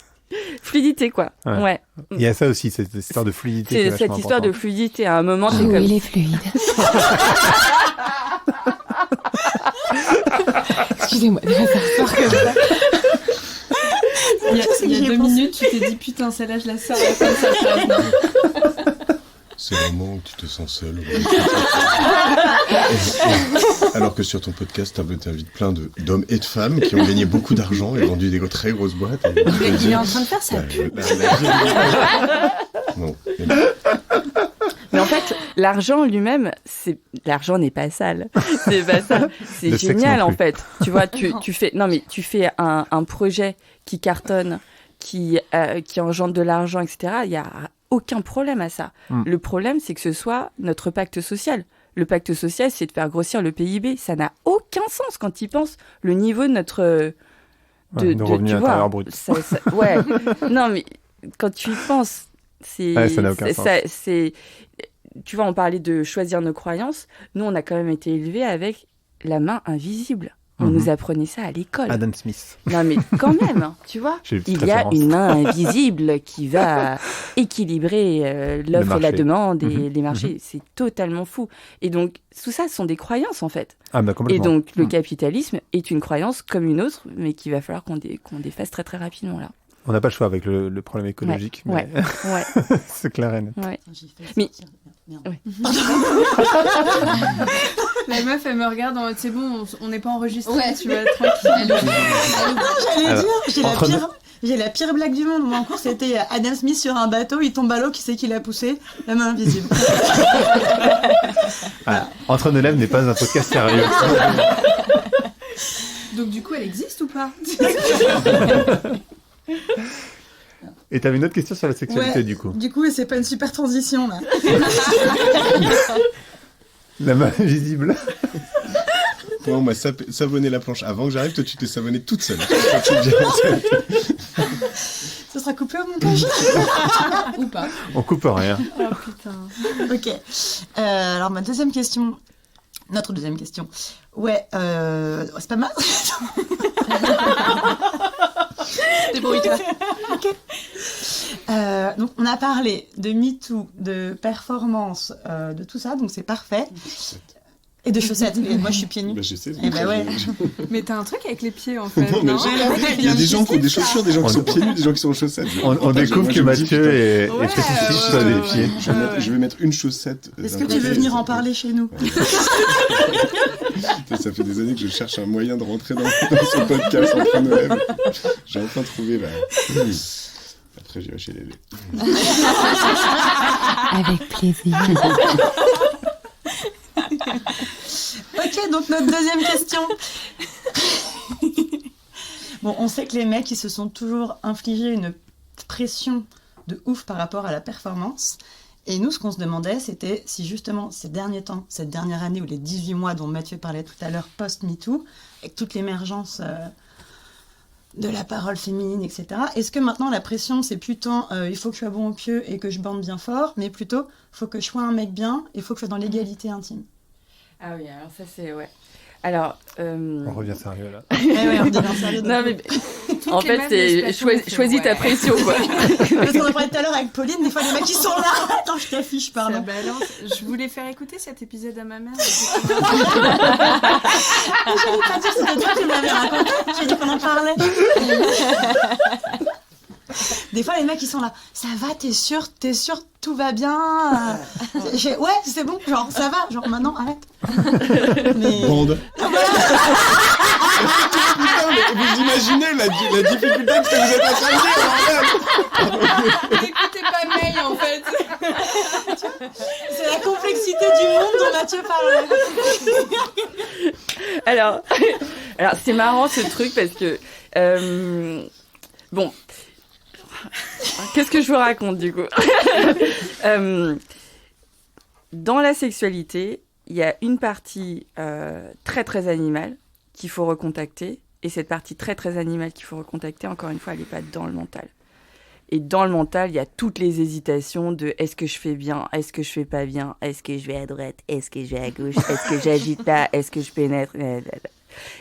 Fluidité, quoi. Ouais. Il y a ça aussi, cette histoire de fluidité. C'est cette histoire de fluidité. À un moment, c'est oui, comme... il est fluide. Excusez-moi, ça ressort comme ça. Il y a 2 minutes, tu t'es dit putain, celle-là, je la sors à la fin de sa phrase. C'est le moment où tu te sens seul. Alors que sur ton podcast, t'invites plein d'hommes et de femmes qui ont gagné beaucoup d'argent et vendu des très grosses boîtes. Il est en train de faire sa pub. Non. Mais en fait, l'argent lui-même, l'argent n'est pas sale. C'est pas ça. C'est génial, en fait. Tu vois, tu fais un projet qui cartonne, qui engendre de l'argent, etc. Il y a aucun problème à ça. Le problème, c'est que ce soit notre pacte social. Le pacte social, c'est de faire grossir le PIB. Ça n'a aucun sens quand tu y penses. Le niveau de notre... de revenu intérieur brut. Ouais. Non, mais quand tu y penses, c'est... ça n'a aucun sens. Tu vois, on parlait de choisir nos croyances. Nous, on a quand même été élevés avec la main invisible. On nous apprenait ça à l'école. Adam Smith. Non, mais quand même, tu vois, il y a une main invisible qui va équilibrer l'offre et la demande et les marchés. C'est totalement fou. Et donc, tout ça, ce sont des croyances, en fait. Ah, bah, complètement. Et donc, le capitalisme est une croyance comme une autre, mais qu'il va falloir qu'on défasse très, très rapidement, là. On n'a pas le choix avec le problème écologique. Ouais. C'est clair et net. Ouais. Mais... Ouais. La meuf, elle me regarde en mode c'est bon, on n'est pas enregistré, Ouais. tu vas être tranquille. J'allais dire, j'ai la pire blague du monde. Moi, en cours, c'était Adam Smith sur un bateau, il tombe à l'eau, qui c'est qui l'a poussé? La main invisible. Voilà. Entre nos lèvres n'est pas un podcast sérieux. Donc du coup, elle existe ou pas? Et t'avais une autre question sur la sexualité, Ouais, du coup. Du coup, c'est pas une super transition, là. La main invisible. Moi, on m'a savonné la planche avant que j'arrive. Toi, tu t'es savonnée toute seule. Ça sera coupé au montage. Ou pas? On coupe rien. Oh putain. Ok. Alors, ma deuxième question. Notre deuxième question. Ouais, c'est pas mal. Débrouille-toi. Ok. Donc, on a parlé de MeToo, de performance, de tout ça, donc c'est parfait. Et de chaussettes. Et moi, je suis pieds nus. Bah, je sais. Eh bah ouais. Mais t'as un truc avec les pieds en fait. Non, mais il y a des gens qui ont des chaussures, des gens qui sont pieds nus, des gens qui sont en chaussettes. On découvre que Mathieu est fétichiste sur les pieds. Je vais mettre une chaussette. Est-ce que tu veux venir en parler chez nous? Ça fait des années que je cherche un moyen de rentrer dans ce podcast entre nos lèvres. J'ai enfin trouvé là. Après, j'irai chez Lélé. Avec plaisir. Ok, donc notre deuxième question. Bon, on sait que les mecs, ils se sont toujours infligés une pression de ouf par rapport à la performance. Et nous, ce qu'on se demandait, c'était si justement ces derniers temps, cette dernière année ou les 18 mois dont Mathieu parlait tout à l'heure, post-MeToo, avec toute l'émergence de la parole féminine, etc., est-ce que maintenant la pression, c'est plutôt il faut que je sois bon au pieu et que je bande bien fort, mais plutôt il faut que je sois un mec bien, il faut que je sois dans l'égalité intime? Ah oui, alors ça c'est... Ouais. Alors... On revient sérieux là. Ouais, on devient sérieux. Non, mais en fait, c'est choisis ta pression, quoi. Parce qu'on en parlait tout à l'heure avec Pauline, des fois les mecs ils sont là. Attends, je t'affiche, Ça pardon. balance. Je voulais faire écouter cet épisode à ma mère. J'ai pas dit que c'était toi qui m'avais raconté, j'ai dit qu'on en parlait. Des fois les mecs ils sont là, ça va, t'es sûr, tout va bien. Ouais, c'est bon, genre ça va, genre maintenant arrête. Mais... Bande. Putain, mais vous imaginez la difficulté que vous êtes en train de dire. N'écoutez pas May en fait. C'est la complexité du monde dont Mathieu parlait. Alors c'est marrant ce truc parce que bon, Qu'est-ce que je vous raconte du coup? Dans la sexualité, il y a une partie très très animale qu'il faut recontacter. Et cette partie très très animale qu'il faut recontacter, encore une fois, elle n'est pas dans le mental. Et dans le mental, il y a toutes les hésitations de est-ce que je fais bien, est-ce que je fais pas bien, est-ce que je vais à droite, est-ce que je vais à gauche, est-ce que j'agite pas, est-ce que je pénètre.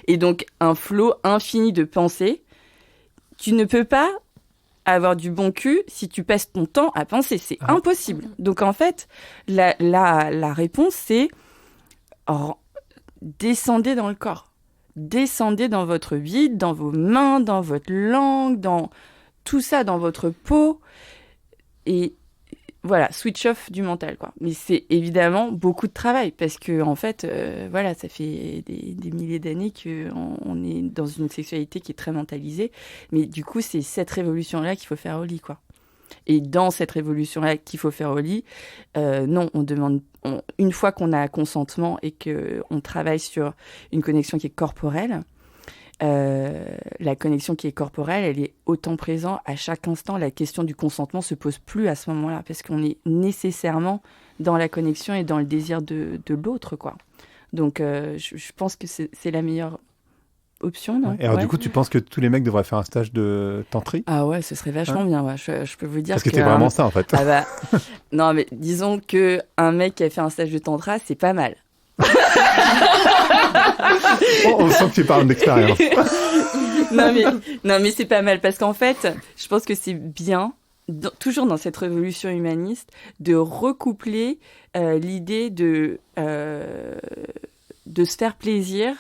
Et donc, un flot infini de pensées. Tu ne peux pas avoir du bon cul si tu passes ton temps à penser. C'est impossible. Donc, en fait, la réponse, c'est descendez dans le corps. Descendez dans votre bide, dans vos mains, dans votre langue, dans tout ça, dans votre peau. Et voilà, switch off du mental, quoi. Mais c'est évidemment beaucoup de travail parce que, en fait, voilà, ça fait des milliers d'années qu'on est dans une sexualité qui est très mentalisée. Mais du coup, c'est cette révolution-là qu'il faut faire au lit, quoi. Et dans cette révolution-là qu'il faut faire au lit, non, on demande, une fois qu'on a consentement et qu'on travaille sur une connexion qui est corporelle, la connexion qui est corporelle, elle est autant présente à chaque instant. La question du consentement se pose plus à ce moment-là parce qu'on est nécessairement dans la connexion et dans le désir de l'autre, quoi. Donc, je pense que c'est la meilleure option, non? Et alors, du coup, tu penses que tous les mecs devraient faire un stage de tantri? Ah ouais, ce serait vachement bien. Ouais. Je peux vous dire parce que t'es vraiment ça, en fait. Ah bah, non, mais disons qu'un mec qui a fait un stage de tantra, c'est pas mal. On sent que tu parles d'expérience. non, mais c'est pas mal parce qu'en fait, je pense que c'est bien, toujours dans cette révolution humaniste, de recoupler l'idée de se faire plaisir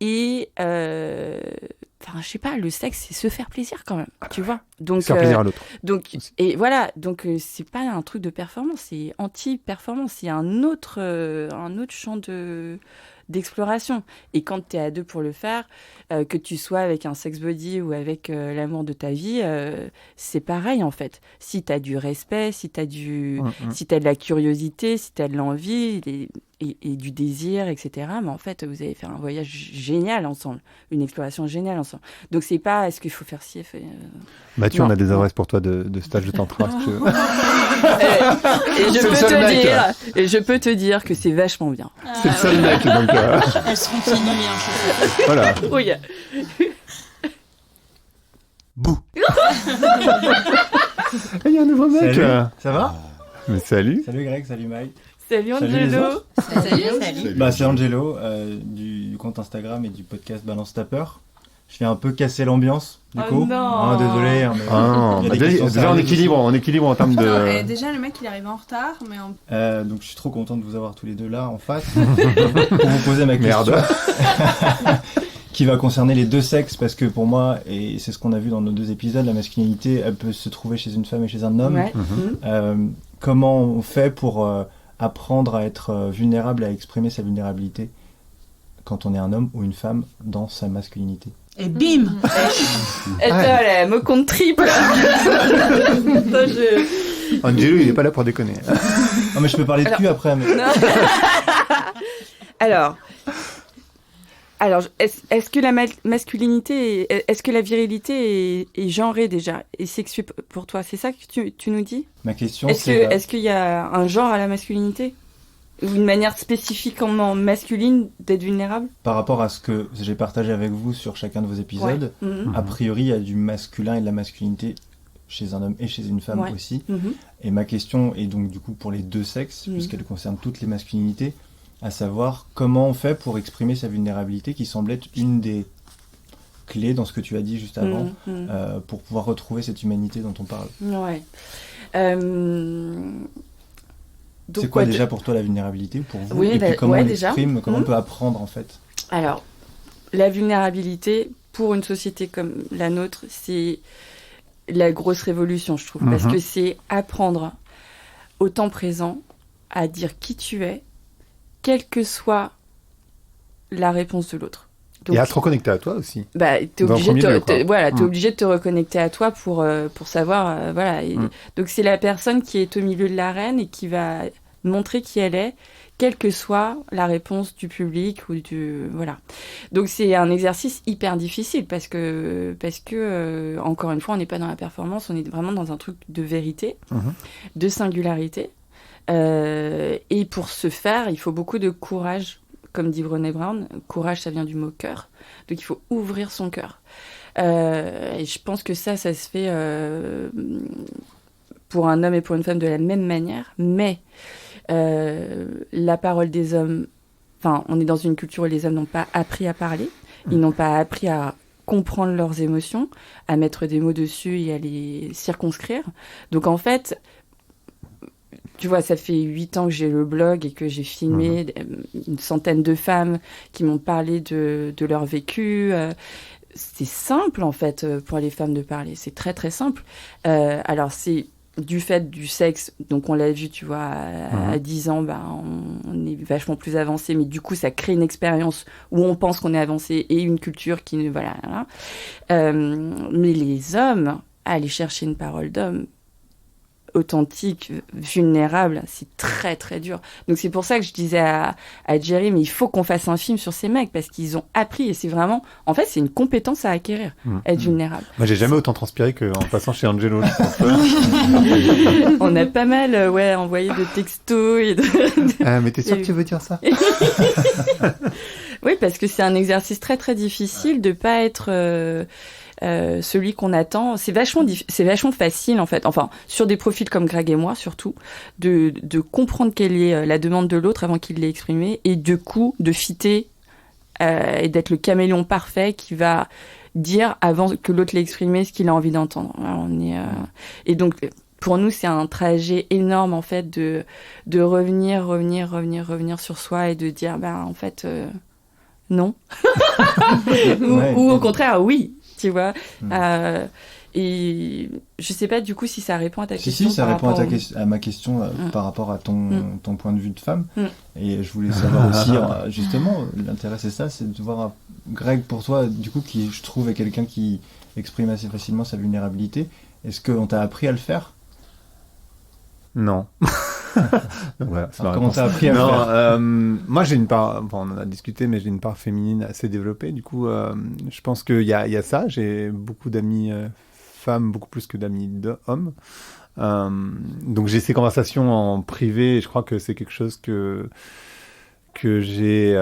et enfin, je sais pas, le sexe, c'est se faire plaisir quand même, tu vois. Donc, se faire plaisir à l'autre. Donc, et voilà, donc c'est pas un truc de performance, c'est anti-performance, c'est un autre champ d'exploration. Et quand tu es à deux pour le faire, que tu sois avec un sex buddy ou avec l'amour de ta vie, c'est pareil en fait. Si tu as du respect, si tu as de la curiosité, si tu as de l'envie et du désir, etc., mais en fait, vous allez faire un voyage génial ensemble, une exploration géniale ensemble. Donc, c'est pas est-ce qu'il faut faire ci, Mathieu, on a des adresses pour toi de stage de tantra. Si tu veux. Et je peux te dire que c'est vachement bien. C'est le seul mec, donc... Elles seront inhumées, hein, voilà. Oui. Bouh. Il y a un nouveau mec. Salut. Ça va? Mais salut. Salut Greg, salut Maï. Salut Salut les Angelo. autres. Salut. Bah, c'est Angelo du compte Instagram et du podcast Balance ta peur. Je viens un peu casser l'ambiance du coup. Non. Ah, désolé. Hein, mais Ah, il y a bah, des questions déjà en sérieuses. équilibre en termes de... Déjà, le mec, il arrive en retard, mais Donc je suis trop content de vous avoir tous les deux là en face pour vous poser ma question. Merde. Qui va concerner les deux sexes parce que pour moi, et c'est ce qu'on a vu dans nos deux épisodes, la masculinité, elle peut se trouver chez une femme et chez un homme. Ouais. Comment on fait pour apprendre à être vulnérable, à exprimer sa vulnérabilité quand on est un homme ou une femme dans sa masculinité? Et bim. Elle me compte triple. Angelo, il est pas là pour déconner. Non mais je peux parler de cul après. Mais... Alors, est-ce que la masculinité, est-ce que la virilité est genrée déjà et sexuée pour toi? C'est ça que tu nous dis? Ma question c'est... Est-ce qu'il y a un genre à la masculinité? Ou une manière spécifiquement masculine d'être vulnérable? Par rapport à ce que j'ai partagé avec vous sur chacun de vos épisodes, a priori il y a du masculin et de la masculinité chez un homme et chez une femme aussi. Et ma question est donc du coup pour les deux sexes, puisqu'elle concerne toutes les masculinités, à savoir comment on fait pour exprimer sa vulnérabilité qui semble être une des clés dans ce que tu as dit juste avant, pour pouvoir retrouver cette humanité dont on parle. Ouais. C'est quoi déjà pour toi la vulnérabilité pour vous? Oui, et puis comment on l'exprime, déjà. comment on peut apprendre en fait? Alors, la vulnérabilité pour une société comme la nôtre, c'est la grosse révolution, je trouve, parce que c'est apprendre au temps présent à dire qui tu es, quelle que soit la réponse de l'autre. Donc, et à te reconnecter à toi aussi. Bah, t'es obligé de te reconnecter à toi pour savoir, voilà. Donc c'est la personne qui est au milieu de l'arène et qui va montrer qui elle est, quelle que soit la réponse du public ou voilà. Donc c'est un exercice hyper difficile parce que encore une fois, on n'est pas dans la performance, on est vraiment dans un truc de vérité, de singularité. Et pour ce faire, il faut beaucoup de courage, comme dit Brené Brown. Courage, ça vient du mot cœur. Donc il faut ouvrir son cœur. Et je pense que ça se fait pour un homme et pour une femme de la même manière, mais la parole des hommes, on est dans une culture où les hommes n'ont pas appris à parler, ils n'ont pas appris à comprendre leurs émotions, à mettre des mots dessus et à les circonscrire. Donc en fait, tu vois, ça fait 8 ans que j'ai le blog et que j'ai filmé une centaine de femmes qui m'ont parlé de leur vécu. C'est simple, en fait, pour les femmes de parler. C'est très, très simple. Alors, c'est du fait du sexe, donc on l'a vu, tu vois, à 10 ans, on est vachement plus avancé, mais du coup, ça crée une expérience où on pense qu'on est avancé et une culture qui... Voilà. Mais les hommes, aller chercher une parole d'homme authentique, vulnérable, c'est très très dur. Donc c'est pour ça que je disais à Jerry, mais il faut qu'on fasse un film sur ces mecs parce qu'ils ont appris et c'est vraiment, en fait, c'est une compétence à acquérir, être vulnérable. Moi, j'ai jamais autant transpiré qu'en passant chez Angelo. Je pense. On a pas mal, envoyé de textos et de... mais t'es sûr que tu veux dire ça? Oui, parce que c'est un exercice très très difficile de pas être celui qu'on attend. C'est vachement facile en fait, enfin sur des profils comme Greg et moi surtout, de comprendre quelle est la demande de l'autre avant qu'il l'ait exprimée et du coup de fitter et d'être le caméléon parfait qui va dire avant que l'autre l'ait exprimé ce qu'il a envie d'entendre. Alors, et donc pour nous c'est un trajet énorme en fait de revenir sur soi et de dire en fait non ou au contraire oui. Tu vois, et je sais pas du coup si ça répond à ta question. Si, ça répond à ma question par rapport à ton point de vue de femme. Et je voulais savoir aussi, justement, l'intérêt c'est ça, c'est de voir Greg pour toi, du coup, qui je trouve est quelqu'un qui exprime assez facilement sa vulnérabilité. Est-ce qu'on t'a appris à le faire? Non. Voilà, comment t'as appris à le faire? Moi j'ai une part, on en a discuté, mais j'ai une part féminine assez développée. Du coup, je pense qu'il y a ça. J'ai beaucoup d'amis femmes, beaucoup plus que d'amis hommes. Donc j'ai ces conversations en privé. Et je crois que c'est quelque chose que j'ai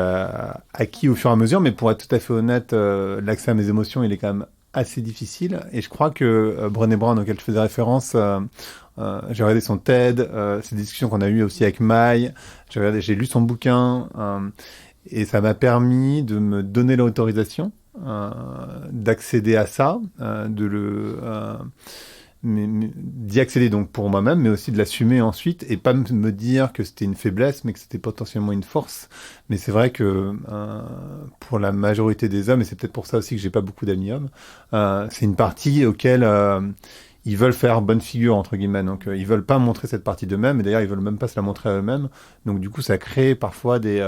acquis au fur et à mesure. Mais pour être tout à fait honnête, l'accès à mes émotions, il est quand même assez difficile. Et je crois que Brené Brown, auquel je faisais référence, j'ai regardé son TED, ces discussions qu'on a eues aussi avec Maï, j'ai lu son bouquin, et ça m'a permis de me donner l'autorisation d'accéder à ça, d'y accéder donc pour moi-même, mais aussi de l'assumer ensuite, et pas me dire que c'était une faiblesse, mais que c'était potentiellement une force. Mais c'est vrai que pour la majorité des hommes, et c'est peut-être pour ça aussi que j'ai pas beaucoup d'amis hommes, c'est une partie auquel ils veulent faire bonne figure, entre guillemets. Donc, ils veulent pas montrer cette partie d'eux-mêmes, et d'ailleurs, ils veulent même pas se la montrer à eux-mêmes. Donc, du coup, ça crée parfois des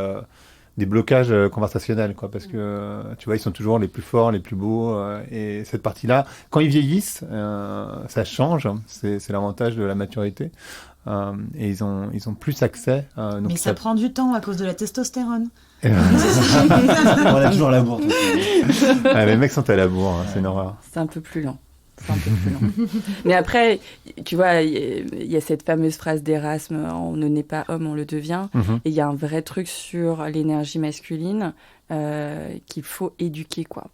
blocages conversationnels, quoi, parce que, tu vois, ils sont toujours les plus forts, les plus beaux, et cette partie-là, quand ils vieillissent, ça change. C'est l'avantage de la maturité. Et ils ont plus accès. Donc mais ça prend du temps à cause de la testostérone. On a toujours la bourre. Les mecs sont à la bourre, c'est une horreur. C'est un peu plus lent. Mais après, tu vois, il y a cette fameuse phrase d'Erasme, on ne naît pas homme, on le devient. Et il y a un vrai truc sur l'énergie masculine qu'il faut éduquer, quoi.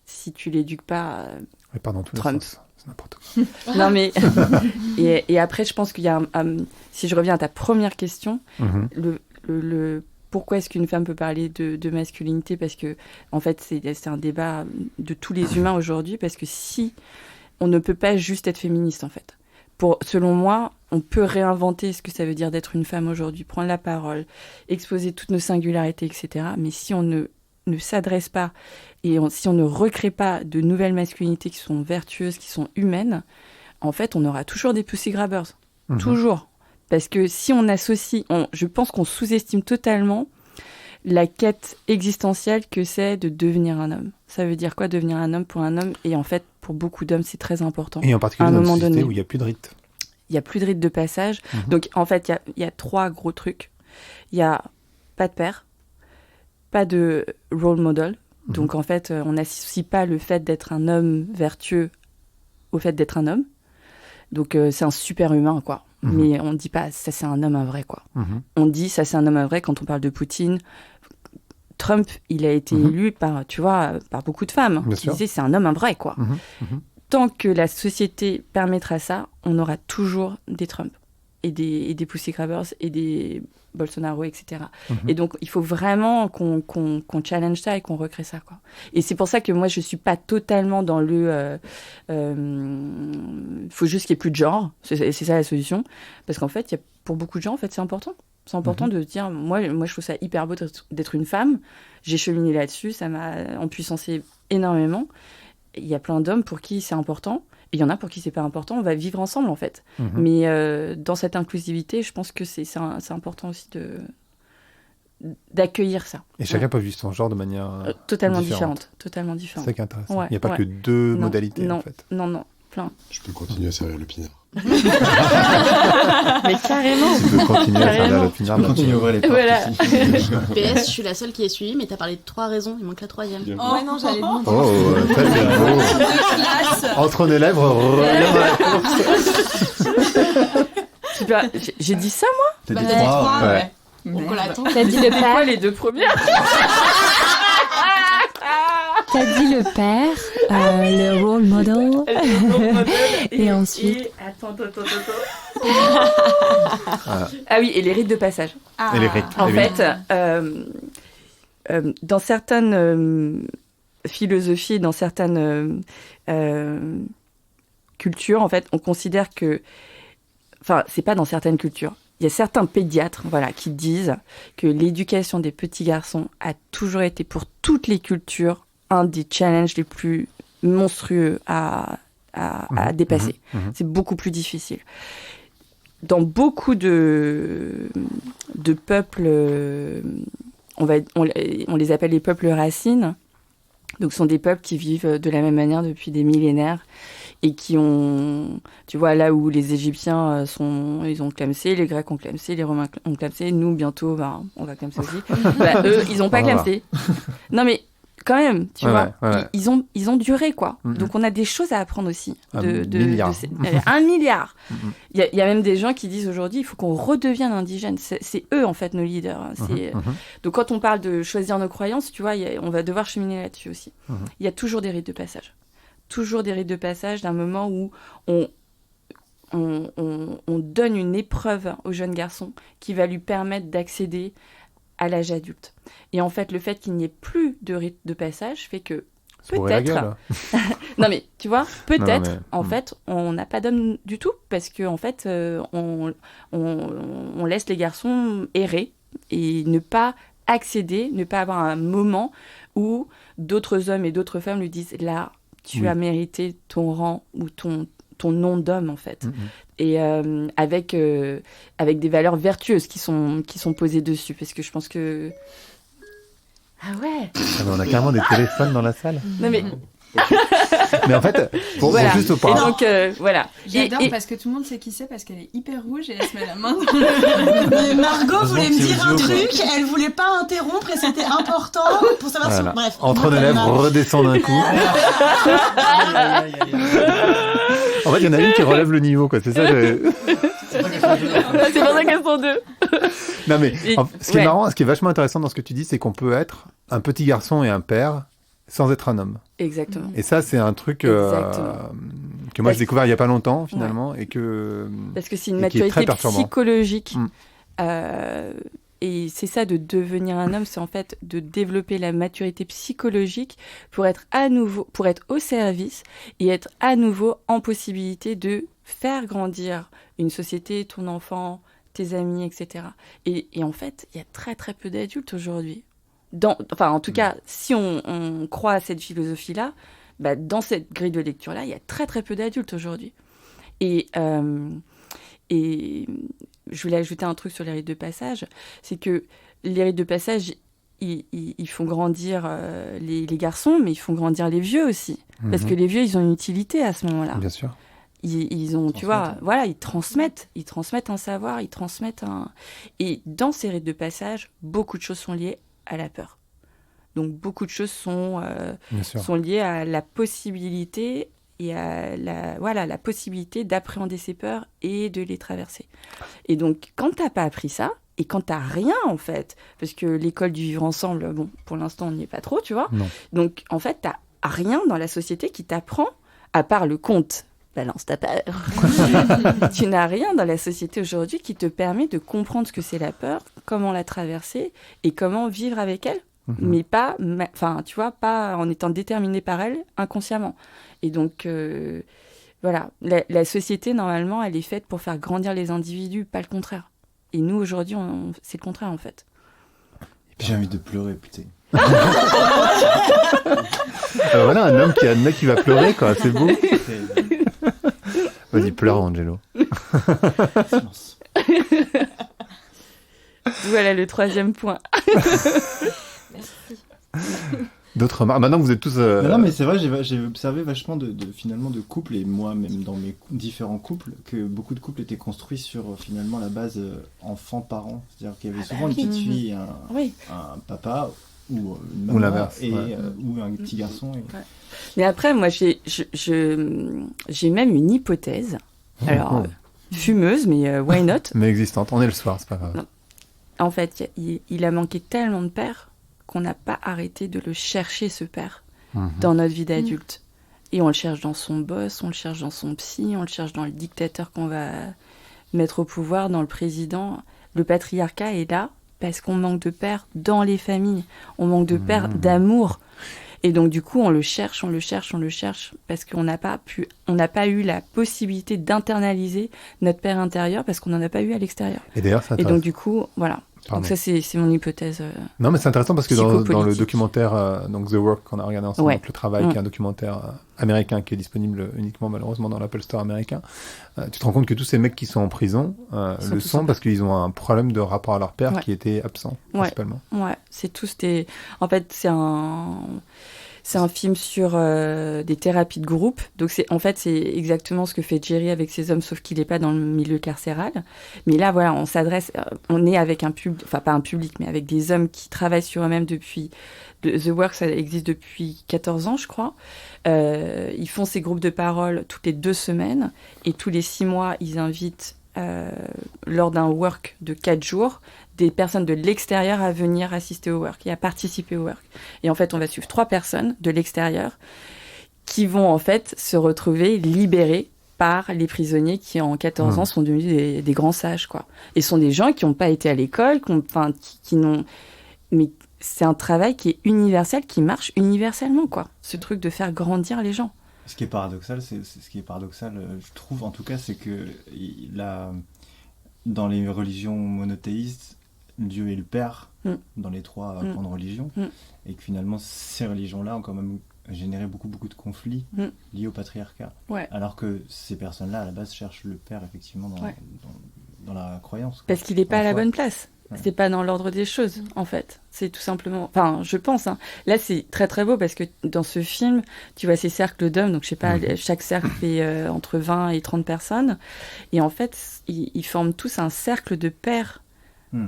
Si tu l'éduques pas, Trump. C'est n'importe quoi. Non mais et après, je pense qu'il y a si je reviens à ta première question, le pourquoi est-ce qu'une femme peut parler de masculinité? Parce que en fait, c'est un débat de tous les humains aujourd'hui, parce que si on ne peut pas juste être féministe, en fait. Selon moi, on peut réinventer ce que ça veut dire d'être une femme aujourd'hui, prendre la parole, exposer toutes nos singularités, etc. Mais si on ne s'adresse pas et si on ne recrée pas de nouvelles masculinités qui sont vertueuses, qui sont humaines, en fait, on aura toujours des pussy grabbers. Toujours. Parce que si on associe... je pense qu'on sous-estime totalement la quête existentielle que c'est de devenir un homme. Ça veut dire quoi, devenir un homme pour un homme? Et en fait, pour beaucoup d'hommes, c'est très important. Et en particulier dans une société où il n'y a plus de rites. Il n'y a plus de rites de passage. Donc, en fait, il y a 3 gros trucs. Il y a pas de père, pas de role model. Donc, en fait, on n'associe pas le fait d'être un homme vertueux au fait d'être un homme. Donc, c'est un super humain, quoi. Mais on ne dit pas, ça, c'est un homme, un vrai, quoi. On dit, ça, c'est un homme, un vrai, quand on parle de Poutine. Trump, il a été élu par beaucoup de femmes. Qui disaient, c'est un homme, un vrai, quoi. Tant que la société permettra ça, on aura toujours des Trump et des Pussy Grabbers et des Bolsonaro, etc. Et donc, il faut vraiment qu'on challenge ça et qu'on recrée ça, quoi. Et c'est pour ça que moi, je ne suis pas totalement dans le... faut juste qu'il n'y ait plus de genre. C'est ça la solution. Parce qu'en fait, pour beaucoup de gens, en fait, c'est important. C'est important de dire, moi, je trouve ça hyper beau d'être une femme. J'ai cheminé là-dessus, ça m'a empuissancé énormément. Il y a plein d'hommes pour qui c'est important. Et il y en a pour qui c'est pas important. On va vivre ensemble, en fait. Mais dans cette inclusivité, je pense que c'est important aussi d'accueillir ça. Et chacun peut vivre son genre de manière totalement différente. Totalement différente. C'est ça qui est intéressant. Il n'y a pas que deux modalités, en fait. Non, plein. Je peux continuer à servir le pinard. Mais carrément. Tu peux continuer à servir le pinard. Tu peux continuer à ouvrir les portes. Voilà. PS, je suis la seule qui ai suivi, mais t'as parlé de 3 raisons, il manque la 3e. Oh non, j'allais demander. Oh, très bien. Entre les lèvres, Super. J'ai dit ça, moi? T'as dit T'as dit 3, ouais. Donc on l'attend. T'as dit le C'est quoi père, les 2 premières? t'as dit le père, le role model. Et ensuite... Attends. Ah oui, et les rites de passage. Et les rites. En fait, dans certaines philosophies, dans certaines cultures, en fait, on considère que... Enfin, c'est pas dans certaines cultures. Il y a certains pédiatres, qui disent que l'éducation des petits garçons a toujours été, pour toutes les cultures, un des challenges les plus monstrueux à dépasser. C'est beaucoup plus difficile. Dans beaucoup de peuples, on les appelle les peuples racines. Donc, ce sont des peuples qui vivent de la même manière depuis des millénaires et qui ont, tu vois, là où les Égyptiens ils ont clamsé, les Grecs ont clamsé, les Romains ont clamsé, nous, bientôt, on va clamser aussi. Eux, ils n'ont pas clamsé. Non, mais quand même, tu vois, ils ont duré, quoi. Donc, on a des choses à apprendre aussi. Milliard. 1 milliard. Il y a même des gens qui disent aujourd'hui, il faut qu'on redevienne indigène. C'est eux, en fait, nos leaders. Donc, quand on parle de choisir nos croyances, tu vois, on va devoir cheminer là-dessus aussi. Il y a toujours des rites de passage. Toujours des rites de passage d'un moment où on donne une épreuve au jeune garçon qui va lui permettre d'accéder à l'âge adulte. Et en fait, le fait qu'il n'y ait plus de rite de passage fait que peut-être... Non mais, tu vois, peut-être, fait, on n'a pas d'homme du tout parce qu'en fait, on laisse les garçons errer et ne pas accéder, ne pas avoir un moment où d'autres hommes et d'autres femmes lui disent « Là, tu as mérité ton rang ou ton nom d'homme, en fait. Et avec des valeurs vertueuses qui sont posées dessus. Parce que je pense que... Ah ouais. Mais on a carrément des téléphones dans la salle. Non mais... Mais en fait, pour juste au parler. Donc, voilà. J'adore parce que tout le monde sait qui c'est parce qu'elle est hyper rouge et elle se met la main dans le... Mais Margot voulait me dire un truc, elle voulait pas interrompre et c'était important pour savoir si... Bref. Entre les lèvres, redescend d'un coup. En fait, il y en a une qui relève le niveau, quoi. C'est ça. C'est pour ça qu'elles sont 2. Non mais, ce qui est marrant, ce qui est vachement intéressant dans ce que tu dis, c'est qu'on peut être un petit garçon et un père sans être un homme. Exactement. Et ça, c'est un truc que moi j'ai découvert il y a pas longtemps finalement, et que parce que c'est une maturité psychologique. Et c'est ça, de devenir un homme, c'est en fait de développer la maturité psychologique pour être au service et être à nouveau en possibilité de faire grandir une société, ton enfant, tes amis, etc. Et en fait, il y a très très peu d'adultes aujourd'hui. En tout cas, si on croit à cette philosophie-là, dans cette grille de lecture-là, il y a très très peu d'adultes aujourd'hui. Et je voulais ajouter un truc sur les rites de passage, c'est que les rites de passage, ils font grandir les garçons, mais ils font grandir les vieux aussi. Parce que les vieux, ils ont une utilité à ce moment-là. Bien sûr. Ils ont, tu vois, voilà, ils transmettent un savoir, Et dans ces rites de passage, beaucoup de choses sont liées à la peur. Donc, beaucoup de choses sont liées à la possibilité et à la possibilité d'appréhender ces peurs et de les traverser. Et donc, quand t'as pas appris ça, et quand t'as rien, en fait, parce que l'école du vivre ensemble, bon, pour l'instant, on n'y est pas trop, tu vois. Non. Donc, en fait, t'as rien dans la société qui t'apprend, à part le conte. Balance ta peur. Tu n'as rien dans la société aujourd'hui qui te permet de comprendre ce que c'est la peur, comment la traverser et comment vivre avec elle. Mais pas, tu vois, pas en étant déterminé par elle inconsciemment. Et donc, voilà, la société, normalement, elle est faite pour faire grandir les individus, pas le contraire. Et nous, aujourd'hui, c'est le contraire, en fait. J'ai envie de pleurer, putain. Alors voilà, un homme qui va pleurer, quoi, c'est beau. Vas-y, pleure, Angelo. Silence. Voilà le 3e point. Merci. D'autres remarques. Maintenant que vous êtes tous... Non, mais c'est vrai, j'ai observé vachement finalement de couples, et moi même dans mes différents couples, que beaucoup de couples étaient construits sur finalement la base enfant-parent. C'est-à-dire qu'il y avait souvent une petite fille et un papa, ou une maman, ou l'inverse, ou un petit garçon. Et... Ouais. Mais après, moi, j'ai même une hypothèse. Alors, fumeuse, mais why not? Mais existante. On est le soir, c'est pas grave. Non. En fait, il a manqué tellement de pères qu'on n'a pas arrêté de le chercher, ce père, dans notre vie d'adulte. Et on le cherche dans son boss, on le cherche dans son psy, on le cherche dans le dictateur qu'on va mettre au pouvoir, dans le président. Le patriarcat est là parce qu'on manque de pères dans les familles. On manque de pères d'amour. Et donc, du coup, on le cherche, parce qu'on n'a pas eu la possibilité d'internaliser notre père intérieur parce qu'on n'en a pas eu à l'extérieur. Et d'ailleurs, et donc, du coup, voilà. Pardon. Donc ça, c'est mon hypothèse. Non, mais c'est intéressant parce que dans le documentaire donc The Work qu'on a regardé ensemble, donc le travail, qui est un documentaire américain qui est disponible uniquement malheureusement dans l'Apple Store américain, tu te rends compte que tous ces mecs qui sont en prison le sont parce qu'ils ont un problème de rapport à leur père qui était absent, principalement. Ouais, c'est tous des... En fait, c'est un film sur des thérapies de groupe. Donc, c'est exactement ce que fait Jerry avec ses hommes, sauf qu'il n'est pas dans le milieu carcéral. Mais là, voilà, on est avec un public, enfin, pas un public, mais avec des hommes qui travaillent sur eux-mêmes depuis... The Work, ça existe depuis 14 ans, je crois. Ils font ces groupes de parole toutes les 2 semaines. Et tous les 6 mois, ils invitent, lors d'un work de 4 jours, des personnes de l'extérieur à venir assister au work et à participer au work. Et en fait, on va suivre 3 personnes de l'extérieur qui vont en fait se retrouver libérées par les prisonniers qui, en 14 ans, sont devenus des grands sages, quoi. Et ce sont des gens qui n'ont pas été à l'école, qui n'ont... Mais c'est un travail qui est universel, qui marche universellement, quoi. Ce truc de faire grandir les gens. Ce qui est paradoxal, je trouve en tout cas, c'est que dans les religions monothéistes, Dieu est le Père dans les 3 grandes religions, et que finalement ces religions-là ont quand même généré beaucoup de conflits liés au patriarcat. Ouais. Alors que ces personnes-là, à la base, cherchent le Père effectivement dans la croyance. Parce qu'il n'est pas à la bonne place. Ouais. C'est pas dans l'ordre des choses, en fait. C'est tout simplement... Enfin, je pense. Hein. Là, c'est très, très beau parce que dans ce film, tu vois ces cercles d'hommes. Donc, je sais pas, chaque cercle fait entre 20 et 30 personnes. Et en fait, ils forment tous un cercle de pères,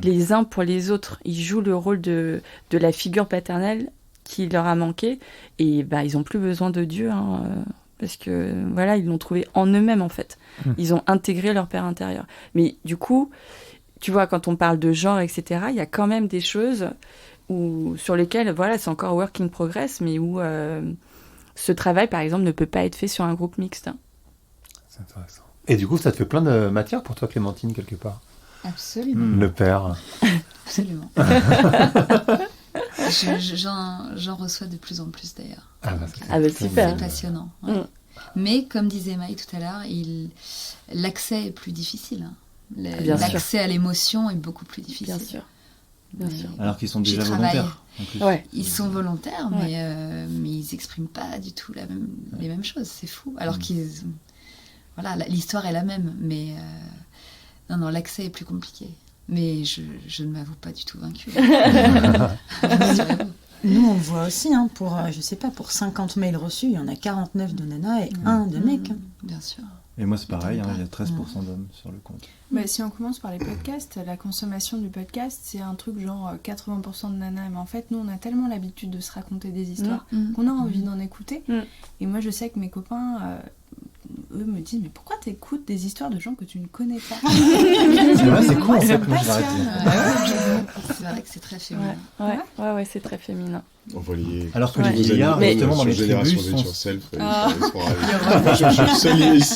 les uns pour les autres. Ils jouent le rôle de la figure paternelle qui leur a manqué. Et ils n'ont plus besoin de Dieu, hein, parce que, voilà, ils l'ont trouvé en eux-mêmes, en fait. Ils ont intégré leur père intérieur. Mais du coup... Tu vois, quand on parle de genre, etc., il y a quand même des choses sur lesquelles, voilà, c'est encore work in progress, mais où ce travail, par exemple, ne peut pas être fait sur un groupe mixte. C'est intéressant. Et du coup, ça te fait plein de matière pour toi, Clémentine, quelque part? Absolument. Le père. Absolument. J'en reçois de plus en plus, d'ailleurs. Super. C'est passionnant. Ouais. Mais, comme disait Maï tout à l'heure, l'accès est plus difficile, hein. L'accès à l'émotion est beaucoup plus difficile. Bien sûr. Alors qu'ils sont déjà volontaires. Ils sont volontaires, mais ils n'expriment pas du tout les mêmes choses. C'est fou. Alors l'histoire est la même, mais non, l'accès est plus compliqué. Mais je ne m'avoue pas du tout vaincue. Nous, on voit aussi, hein, pour 50 mails reçus, il y en a 49 de nanas et 1 de mec. Hein. Bien sûr. Et moi, c'est pareil, il y a 13% d'hommes sur le compte. Bah, si on commence par les podcasts, la consommation du podcast, c'est un truc genre 80% de nanas. Mais en fait, nous, on a tellement l'habitude de se raconter des histoires qu'on a envie d'en écouter. Et moi, je sais que mes copains, eux, me disent « Mais pourquoi t'écoutes des histoires de gens que tu ne connais pas ?» C'est cool, en fait. Moi, je vais arrêter. C'est vrai que c'est très féminin. Ouais, c'est très féminin. Alors que les vieillards, justement, dans les tribus, sont... sur Self, je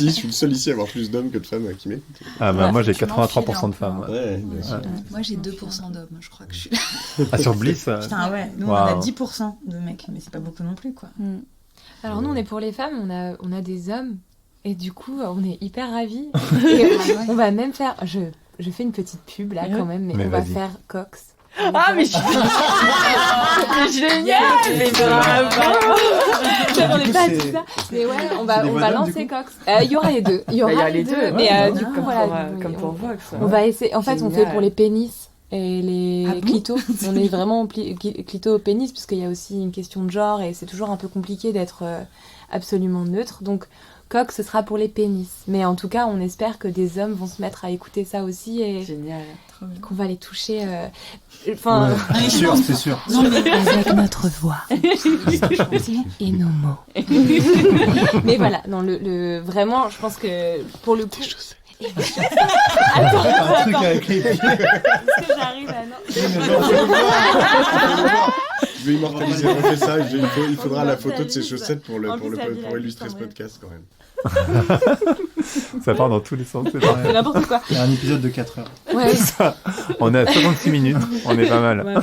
suis le seul ici à avoir plus d'hommes que de femmes qui m'écoutent. Ah bah moi j'ai 83% de femmes. Ouais, bien sûr. Moi j'ai 2% d'hommes, je crois que je suis là. Ah, sur Bliss Putain, ouais, nous on a 10% de mecs, mais c'est pas beaucoup non plus, quoi. Alors nous on est pour les femmes, on a des hommes, et du coup on est hyper ravis. On va même faire, je fais une petite pub là quand même, mais on va faire Cox. Ah mais c'est génial, mais bravo. On n'est pas tout ça, mais ouais, on va lancer Cox. Il y aura les deux, mais du coup voilà, comme pour Vox. On va essayer. En fait, on fait pour les pénis et les clitos. On est vraiment clito-pénis puisqu'il y a aussi une question de genre et c'est toujours un peu compliqué d'être absolument neutre. Donc Coq, ce sera pour les pénis. Mais en tout cas, on espère que des hommes vont se mettre à écouter ça aussi et qu'on va les toucher. Enfin, c'est sûr. Non, mais avec notre voix et nos mots. Mais voilà, non, vraiment, je pense que pour le coup. Attends, un truc avec les pieds. Est-ce que j'arrive à Je vais immortaliser, on fait ça. Il faudra la photo de ses chaussettes pour illustrer ce podcast quand même. Ça part dans tous les sens. C'est n'importe quoi. Il y a un épisode de 4 heures. Ouais. Ça, on est à 66 minutes. On est pas mal. Ouais, ça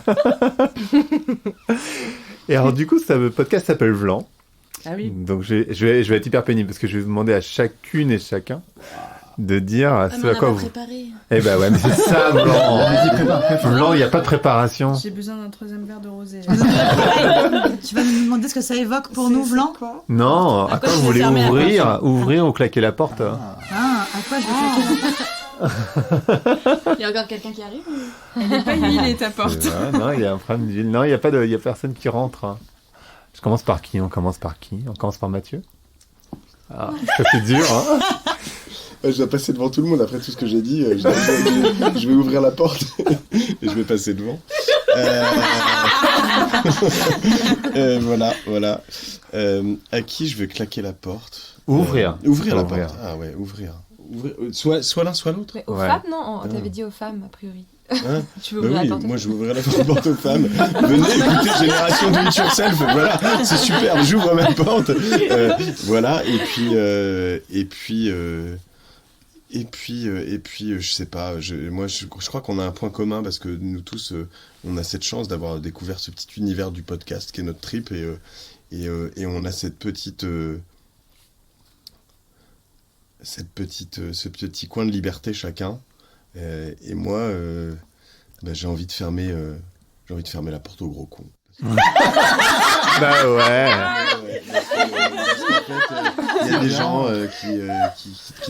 va. Et alors du coup, ce podcast s'appelle Vlan. Ah oui. Donc je vais être hyper pénible parce que je vais vous demander à chacune et chacun de dire ce à quoi vous... préparé. Eh ben ouais, mais c'est ça, Vlan. Vlan, il n'y a pas de préparation. J'ai besoin d'un 3e verre de rosé. Tu vas nous demander ce que ça évoque pour nous, Vlan? Non, à quoi vous voulez ouvrir ou claquer la porte? Ah, à quoi je vais claquer la porte? Il y a encore quelqu'un qui arrive Elle n'est pas huilée, ta porte. Non, il y a un problème d'huile. Non, il y a personne qui rentre. Je commence par qui? On commence par Mathieu? Ah, ça c'est dur, hein. Je dois passer devant tout le monde après tout ce que j'ai dit. Je vais ouvrir la porte et je vais passer devant. Voilà. À qui je vais claquer la porte? Ouvrir la porte. Ah ouais, ouvrir. Soit l'un, soit l'autre. Mais aux femmes, non? T'avais dit aux femmes, a priori. Hein? Tu veux ouvrir la porte? Moi je vais ouvrir la porte aux femmes. Venez écouter Génération Do It Yourself. Voilà, c'est super. J'ouvre ma porte. Voilà. Et puis, je sais pas. Je crois qu'on a un point commun parce que nous tous, on a cette chance d'avoir découvert ce petit univers du podcast qui est notre trip et on a ce petit coin de liberté chacun. Et moi, j'ai envie de fermer la porte au gros con. Bah ouais. Il y a des gens qui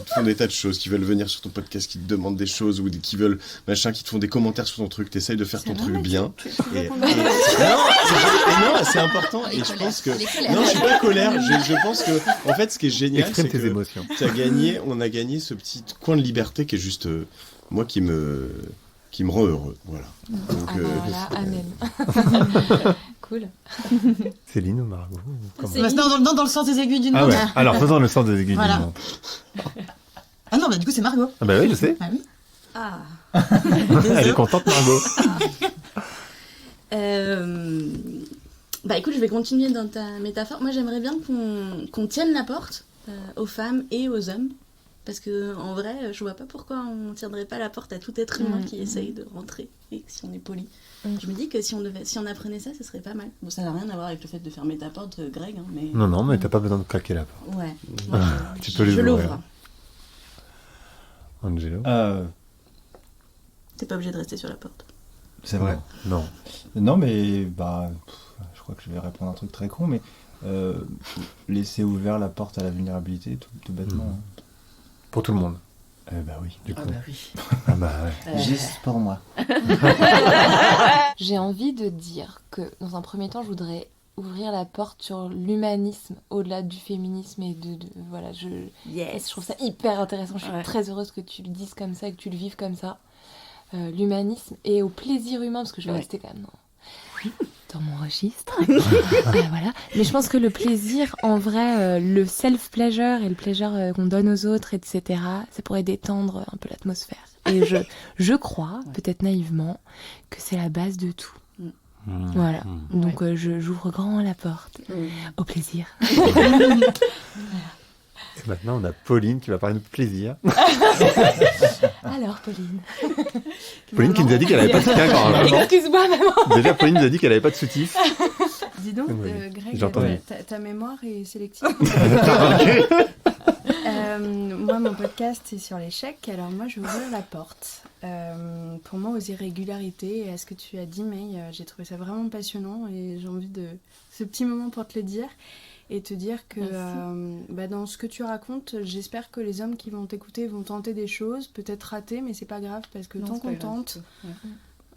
te font des tas de choses, qui veulent venir sur ton podcast, qui te demandent des choses ou qui veulent machin, qui te font des commentaires sur ton truc. T'essayes de faire ton truc bien. Non, c'est important. Et je pense que non, je suis pas colère. Je pense que en fait, ce qui est génial, exprime c'est tes émotions. on a gagné ce petit coin de liberté qui est juste moi qui me rend heureux. Voilà. Donc, voilà, amen. Cool. Céline ou Margot? Dans le sens des aiguilles d'une montre. montre. Ouais. Alors faisons le sens des aiguilles d'une montre. Ah non, du coup c'est Margot. Ah bah oui, je sais. Ah oui. Ah. Elle est contente, Margot. Bah écoute, je vais continuer dans ta métaphore. Moi j'aimerais bien qu'on tienne la porte aux femmes et aux hommes. Parce que en vrai, je vois pas pourquoi on tiendrait pas la porte à tout être humain qui essaye de rentrer, et si on est poli. Je me dis que si on apprenait ça, ce serait pas mal. Bon, ça n'a rien à voir avec le fait de fermer ta porte, Greg, hein, mais... Non, mais t'as pas besoin de claquer la porte. Ouais. Tu peux les ouvrir. l'ouvre. Angelo? T'es pas obligé de rester sur la porte. C'est vrai. Non, mais je crois que je vais répondre un truc très con, mais laisser ouvert la porte à la vulnérabilité, tout bêtement. Pour tout le monde. Bah oui, du coup. Ah bah oui. Ah bah ouais. Juste pour moi. J'ai envie de dire que, dans un premier temps, je voudrais ouvrir la porte sur l'humanisme au-delà du féminisme et voilà, je trouve ça hyper intéressant. Je suis très heureuse que tu le dises comme ça et que tu le vives comme ça. L'humanisme et au plaisir humain, parce que je vais rester quand même dans mon registre. Voilà. Mais je pense que le plaisir, en vrai, le self-pleasure et le pleasure qu'on donne aux autres, etc., ça pourrait détendre un peu l'atmosphère. Et je crois, peut-être naïvement, que c'est la base de tout. Voilà. Donc j'ouvre grand la porte au plaisir. Et maintenant, on a Pauline qui va parler de plaisir. Alors, Pauline. Pauline qui nous a dit qu'elle n'avait pas de soutien. Excuse-moi, maman. Déjà, Pauline nous a dit qu'elle n'avait pas de soutif. Dis donc, Greg, ta mémoire est sélective. Moi, mon podcast, c'est sur l'échec. Alors moi, je vais ouvrir la porte. Pour moi, aux irrégularités. Et à ce que tu as dit, May, j'ai trouvé ça vraiment passionnant. Et j'ai envie de... Ce petit moment pour te le dire. Et te dire que dans ce que tu racontes, j'espère que les hommes qui vont t'écouter vont tenter des choses, peut-être rater, mais c'est pas grave, parce que tant qu'on tente,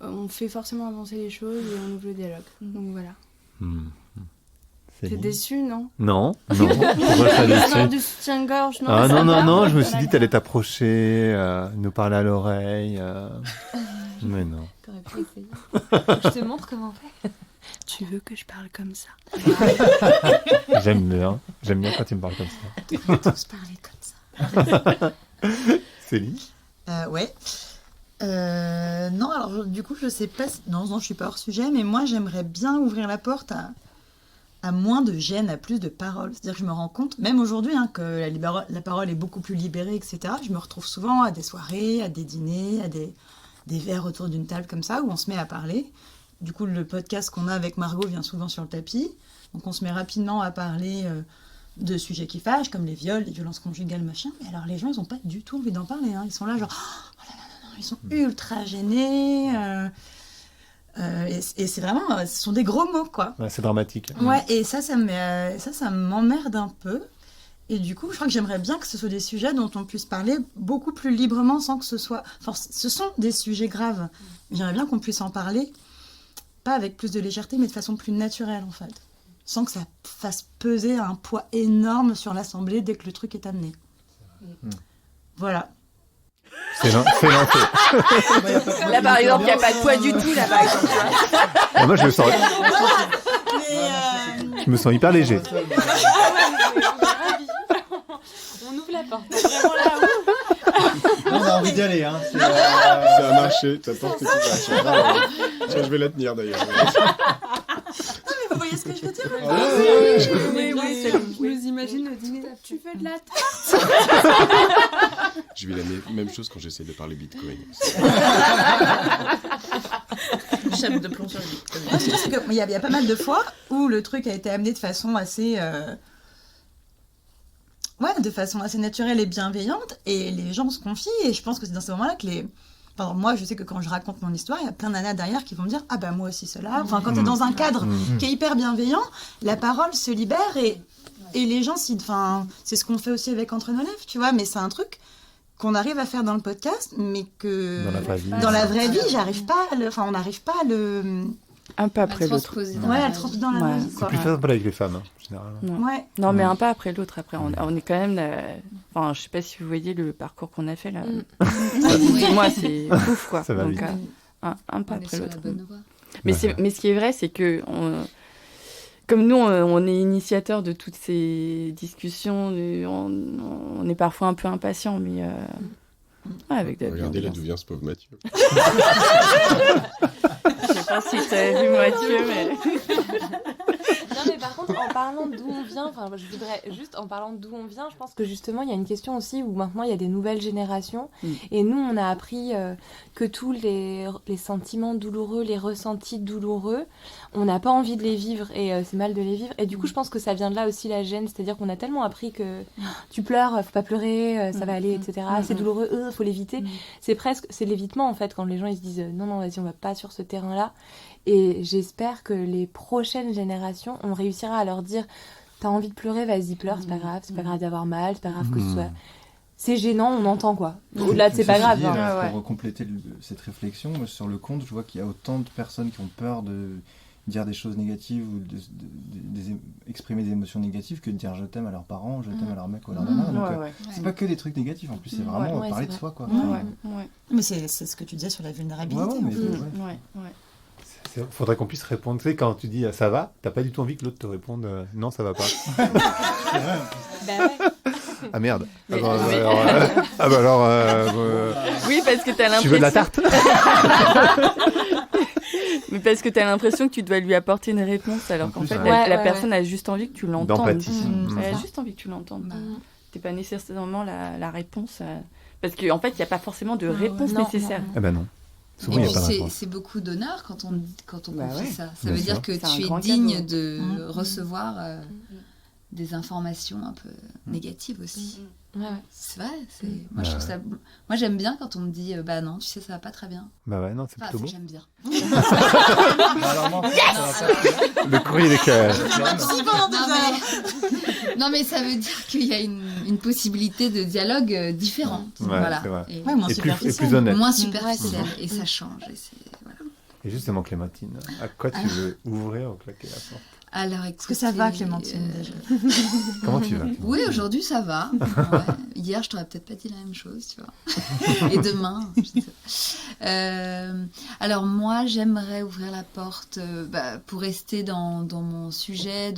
on fait forcément avancer les choses et on ouvre le dialogue. Donc voilà. T'es déçu, non? Non. Pourquoi je serais déçu? Non, du soutien-gorge, non? Ah non, je me suis dit t'allais t'approcher, nous parler à l'oreille. Mais non. T'aurais pu essayer. Je te montre comment on fait. Tu veux que je parle comme ça? J'aime bien quand tu me parles comme ça. On peut tous parler comme ça. Céline? Ouais. Non, alors du coup, je sais pas. Non, je suis pas hors sujet, mais moi, j'aimerais bien ouvrir la porte à moins de gêne, à plus de paroles. C'est-à-dire que je me rends compte, même aujourd'hui, que la parole est beaucoup plus libérée, etc. Je me retrouve souvent à des soirées, à des dîners, à des verres autour d'une table comme ça, où on se met à parler. Du coup, le podcast qu'on a avec Margot vient souvent sur le tapis. Donc, on se met rapidement à parler de sujets qui fâchent, comme les viols, les violences conjugales, machin. Mais alors, les gens, ils n'ont pas du tout envie d'en parler. Ils sont là, genre, oh là là, non, ils sont ultra gênés. Et c'est vraiment, ce sont des gros mots, quoi. Ouais, c'est dramatique. Ouais, et ça m'emmerde un peu. Et du coup, je crois que j'aimerais bien que ce soit des sujets dont on puisse parler beaucoup plus librement sans que ce soit... Enfin, ce sont des sujets graves. J'aimerais bien qu'on puisse en parler, pas avec plus de légèreté, mais de façon plus naturelle, en fait. Sans que ça fasse peser un poids énorme sur l'Assemblée dès que le truc est amené. Voilà. C'est lancé. Là, par exemple, il n'y a pas de poids du tout, là, par exemple. Moi, je me sens hyper léger. On ouvre la porte. Vraiment là-haut. On a envie d'y aller, hein. Ça a marché, ta porte est ouverte. Tiens, je vais la tenir d'ailleurs. Non, mais vous voyez ce que je veux dire? Oui, je nous imagine le dîner. Tu veux de la tarte? Je vis la même chose quand j'essaie de parler Bitcoin. Chape de plomb sur le Bitcoin. Il y a pas mal de fois où le truc a été amené de façon assez... de façon assez naturelle et bienveillante, et les gens se confient, et je pense que c'est dans ce moment-là que moi, je sais que quand je raconte mon histoire, il y a plein d'années derrière qui vont me dire « Ah bah moi aussi cela ». Enfin, quand t'es dans un cadre qui est hyper bienveillant, la parole se libère, et les gens, c'est ce qu'on fait aussi avec Entre nos lèvres, tu vois, mais c'est un truc qu'on arrive à faire dans le podcast, mais que dans la vraie vie, on n'arrive pas à le... Un pas après l'autre. À le transposer dans la vie. C'est plus facile avec les femmes, généralement. Non, mais un pas après l'autre. Après, on est quand même... Enfin, je sais pas si vous voyez le parcours qu'on a fait, là. Moi, c'est ouf, quoi. Ça va donc, vite. un pas après l'autre. Mais ce qui est vrai, c'est que... Comme nous, on est initiateurs de toutes ces discussions, on est parfois un peu impatients, mais... avec de la Regardez là d'où vient ce pauvre Mathieu. Je sais pas si t'as vu Mathieu, mais... Non, mais par contre, en parlant d'où on vient, je voudrais juste, en parlant d'où on vient, je pense que justement, il y a une question aussi où maintenant, il y a des nouvelles générations. Et nous, on a appris que tous les sentiments douloureux, les ressentis douloureux, on n'a pas envie de les vivre et c'est mal de les vivre. Et du coup, je pense que ça vient de là aussi, la gêne. C'est-à-dire qu'on a tellement appris que tu pleures, faut pas pleurer, ça va aller, etc. C'est douloureux, faut l'éviter. C'est l'évitement, en fait, quand les gens ils se disent non, vas-y, on va pas sur ce terrain-là. Et j'espère que les prochaines générations, on réussira à leur dire t'as envie de pleurer, vas-y, pleure, c'est pas grave d'avoir mal, c'est pas grave que ce soit... C'est gênant, on entend, quoi. Au-delà de c'est pas grave. Pour compléter cette réflexion, sur le compte, je vois qu'il y a autant de personnes qui ont peur dire des choses négatives ou exprimer des émotions négatives que de dire je t'aime à leurs parents, je t'aime à leur mec ou à leur nana. Donc c'est pas que des trucs négatifs, en plus c'est vraiment parler de soi, quoi. Mais c'est ce que tu disais sur la vulnérabilité. Faudrait qu'on puisse répondre. Tu sais, quand tu dis ça va, t'as pas du tout envie que l'autre te réponde non, ça va pas. Ah merde. Oui, parce que t'as l'impression. Tu veux de la tarte? Mais parce que t'as l'impression que tu dois lui apporter une réponse, alors qu'en fait, la personne a juste envie que tu l'entendes. D'empathie. Elle a juste envie que tu l'entendes. T'es pas nécessairement la réponse. Parce qu'en fait, il n'y a pas forcément de réponse nécessaire. Ah ben non. Souvent, et puis c'est beaucoup d'honneur quand on confie ça. Ça veut dire que tu es digne de recevoir des informations un peu négatives aussi. C'est vrai. Moi, je trouve ça. Moi, j'aime bien quand on me dit bah non, tu sais, ça va pas très bien. Bah ouais, non, c'est plutôt beau. J'aime bien. Le courrier des cœurs. Non, mais ça veut dire qu'il y a une possibilité de dialogue différente. Voilà. Et plus honnête. Moins superficiel. Et ça change. Et justement, Clémentine, à quoi tu veux ouvrir ou claquer la porte? Alors, est-ce que ça va, Clémentine, déjà? Comment tu vas? Oui, aujourd'hui, ça va. Hier, je t'aurais peut-être pas dit la même chose, tu vois. Et demain, je sais pas. Alors, moi, j'aimerais ouvrir la porte pour rester dans mon sujet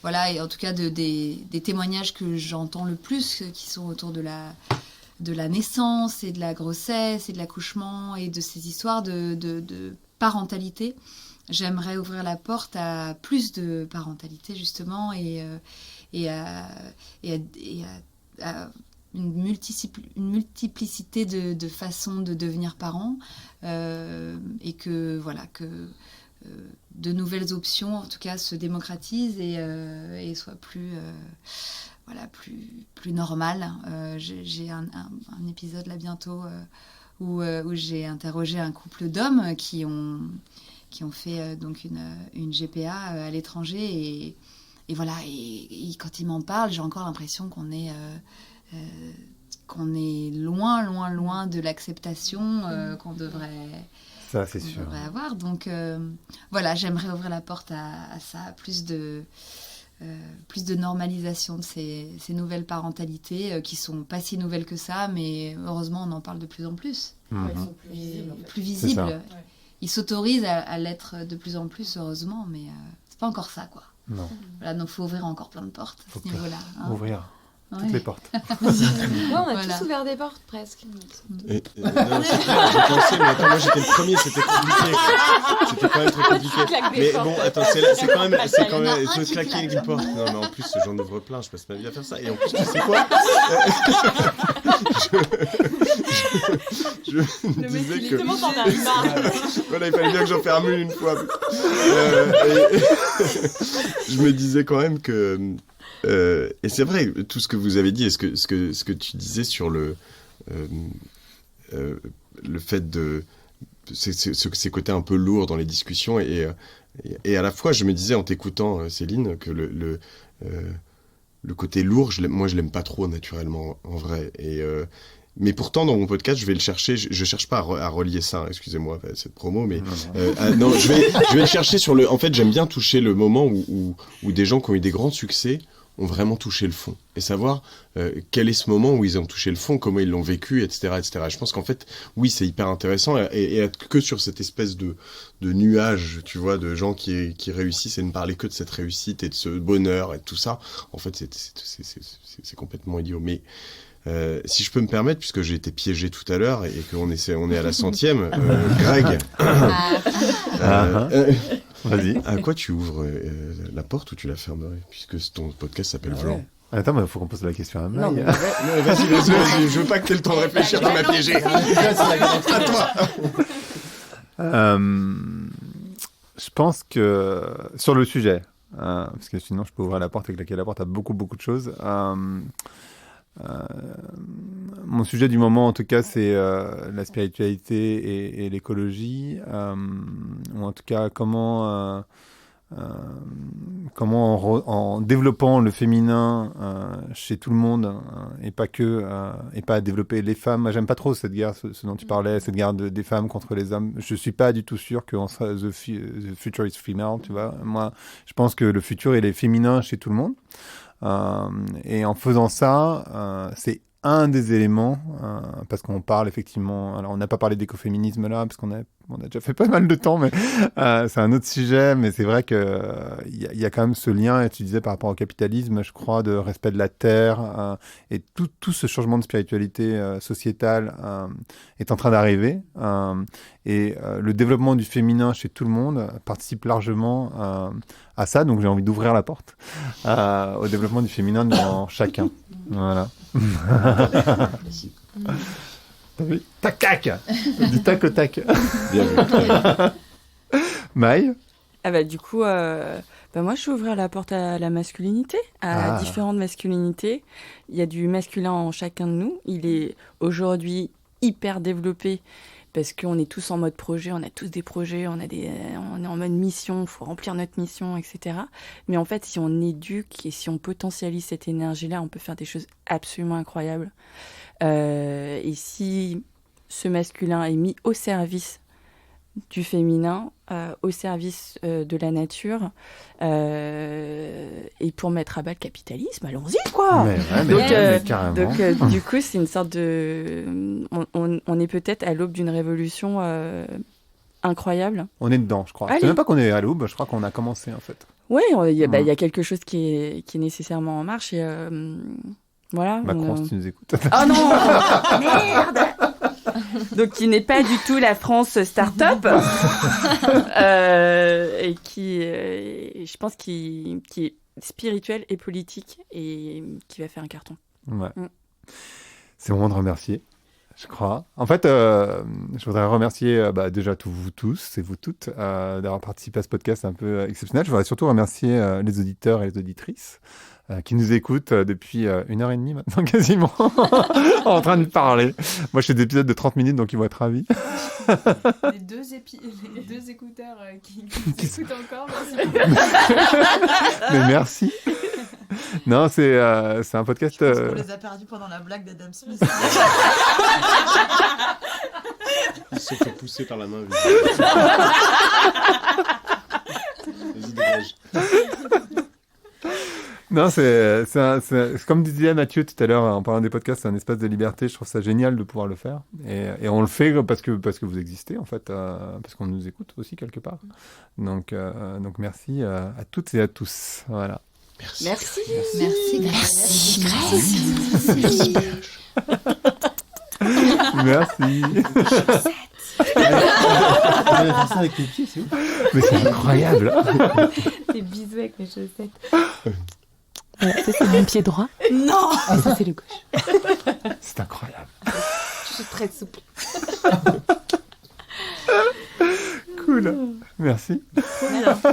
voilà, et en tout cas des témoignages que j'entends le plus, qui sont autour de la naissance et de la grossesse et de l'accouchement et de ces histoires de parentalité. J'aimerais ouvrir la porte à plus de parentalité, justement, et à une multiplicité de façons de devenir parent, et que de nouvelles options, en tout cas, se démocratisent et soient plus normales. J'ai un épisode là bientôt où j'ai interrogé un couple d'hommes qui ont fait donc une GPA à l'étranger et voilà, et quand ils m'en parlent, j'ai encore l'impression qu'on est loin de l'acceptation qu'on devrait avoir. Donc voilà, j'aimerais ouvrir la porte à ça, à plus de normalisation de ces nouvelles parentalités qui sont pas si nouvelles que ça, mais heureusement on en parle de plus en plus. Ils sont plus visibles. Plus visibles. Ils s'autorisent à l'être de plus en plus, heureusement, mais c'est pas encore ça, quoi. Non. Voilà, donc faut ouvrir encore plein de portes à ce niveau-là. Ouvrir toutes les portes. On a tous ouvert des portes, presque. J'ai pensé, mais attends, moi j'étais le premier, c'était compliqué. C'était quand même très compliqué. Mais bon, attends, c'est quand même, il faut claquer une porte. Non, mais en plus, j'en ouvre plein, je passe ma vie à faire ça. Et en plus, tu sais quoi? Je me disais que... Voilà, il fallait bien que j'en ferme une fois. Je me disais quand même que... et c'est vrai, tout ce que vous avez dit et ce que tu disais sur le fait de ces côtés un peu lourds dans les discussions et à la fois je me disais en t'écoutant Céline que le côté lourd, moi je l'aime pas trop naturellement en vrai, mais pourtant dans mon podcast je vais le chercher, je cherche pas à relier ça, excusez-moi cette promo, mais non, je vais le chercher sur en fait j'aime bien toucher le moment où des gens qui ont eu des grands succès ont vraiment touché le fond, et savoir quel est ce moment où ils ont touché le fond, comment ils l'ont vécu, etc., etc. Je pense qu'en fait, oui, c'est hyper intéressant, et que sur cette espèce de nuage, tu vois, de gens qui réussissent et ne parler que de cette réussite et de ce bonheur et de tout ça, en fait, c'est complètement idiot. Mais si je peux me permettre, puisque j'ai été piégé tout à l'heure et qu'on est à la 100e, Greg, vas-y. À quoi tu ouvres la porte ou tu la fermerais, puisque ton podcast s'appelle Vlan? Attends, mais il faut qu'on pose la question à Maï. Non, vas-y, je veux pas que t'aies le temps de réfléchir, tu m'as piégé. À toi. Je pense que sur le sujet, parce que sinon je peux ouvrir la porte et claquer la porte à beaucoup de choses. Mon sujet du moment, en tout cas, c'est la spiritualité et l'écologie, ou en tout cas comment en développant le féminin chez tout le monde et pas à développer les femmes. Moi, j'aime pas trop cette guerre, ce dont tu parlais, cette guerre des femmes contre les hommes. Je suis pas du tout sûr que the future is female, tu vois. Moi, je pense que le futur, il est féminin chez tout le monde. Et en faisant ça, c'est un des éléments, parce qu'on parle effectivement, alors on n'a pas parlé d'écoféminisme là, parce qu'on a déjà fait pas mal de temps, mais c'est un autre sujet, mais c'est vrai qu'il y a quand même ce lien, et tu disais par rapport au capitalisme, je crois, de respect de la terre, et tout ce changement de spiritualité sociétale est en train d'arriver, et le développement du féminin chez tout le monde participe largement à ça, donc j'ai envie d'ouvrir la porte au développement du féminin dans chacun. Voilà. T'as vu ? Tac, tac. Du tac au tac. Bien vu. Maï ? Du coup, moi, je suis ouvrir la porte à la masculinité, à différentes masculinités. Il y a du masculin en chacun de nous. Il est aujourd'hui hyper développé parce qu'on est tous en mode projet, on a tous des projets, on est en mode mission, il faut remplir notre mission, etc. Mais en fait, si on éduque et si on potentialise cette énergie-là, on peut faire des choses absolument incroyables. Et si ce masculin est mis au service du féminin, au service de la nature, et pour mettre à bas le capitalisme, allons-y, quoi. Donc, du coup, c'est une sorte de... On est peut-être à l'aube d'une révolution incroyable. On est dedans, je crois. C'est même pas qu'on est à l'aube, je crois qu'on a commencé, en fait. Oui, il y a quelque chose qui est nécessairement en marche, et voilà. Macron, si tu nous écoutes. Oh non. Merde. Donc, qui n'est pas du tout la France start-up, et qui, je pense, qui est spirituel et politique, et qui va faire un carton. Ouais. C'est le moment de remercier, je crois. En fait, je voudrais remercier déjà vous tous et vous toutes d'avoir participé à ce podcast un peu exceptionnel. Je voudrais surtout remercier les auditeurs et les auditrices qui nous écoutent depuis 1h30 maintenant, quasiment, en train de parler. Moi, je fais des épisodes de 30 minutes, donc ils vont être ravis. Les deux écouteurs qui écoutent encore. Mais merci. Non, c'est un podcast... Je pense qu'on les a perdus pendant la blague d'Adam Smith. Ils se sont fait pousser par la main. Vas-y, dégage. Non, c'est comme disait Mathieu tout à l'heure en parlant des podcasts, c'est un espace de liberté. Je trouve ça génial de pouvoir le faire. Et on le fait parce que vous existez, en fait, parce qu'on nous écoute aussi quelque part. Donc merci à toutes et à tous. Voilà. Merci. Merci. On va faire ça avec tes pieds, c'est ouf. Mais c'est incroyable. Des bisous avec mes chaussettes. Voilà, ça c'est mon pied droit. Non. Et ça c'est le gauche. C'est incroyable. Je suis très souple. Cool. Merci. Merci.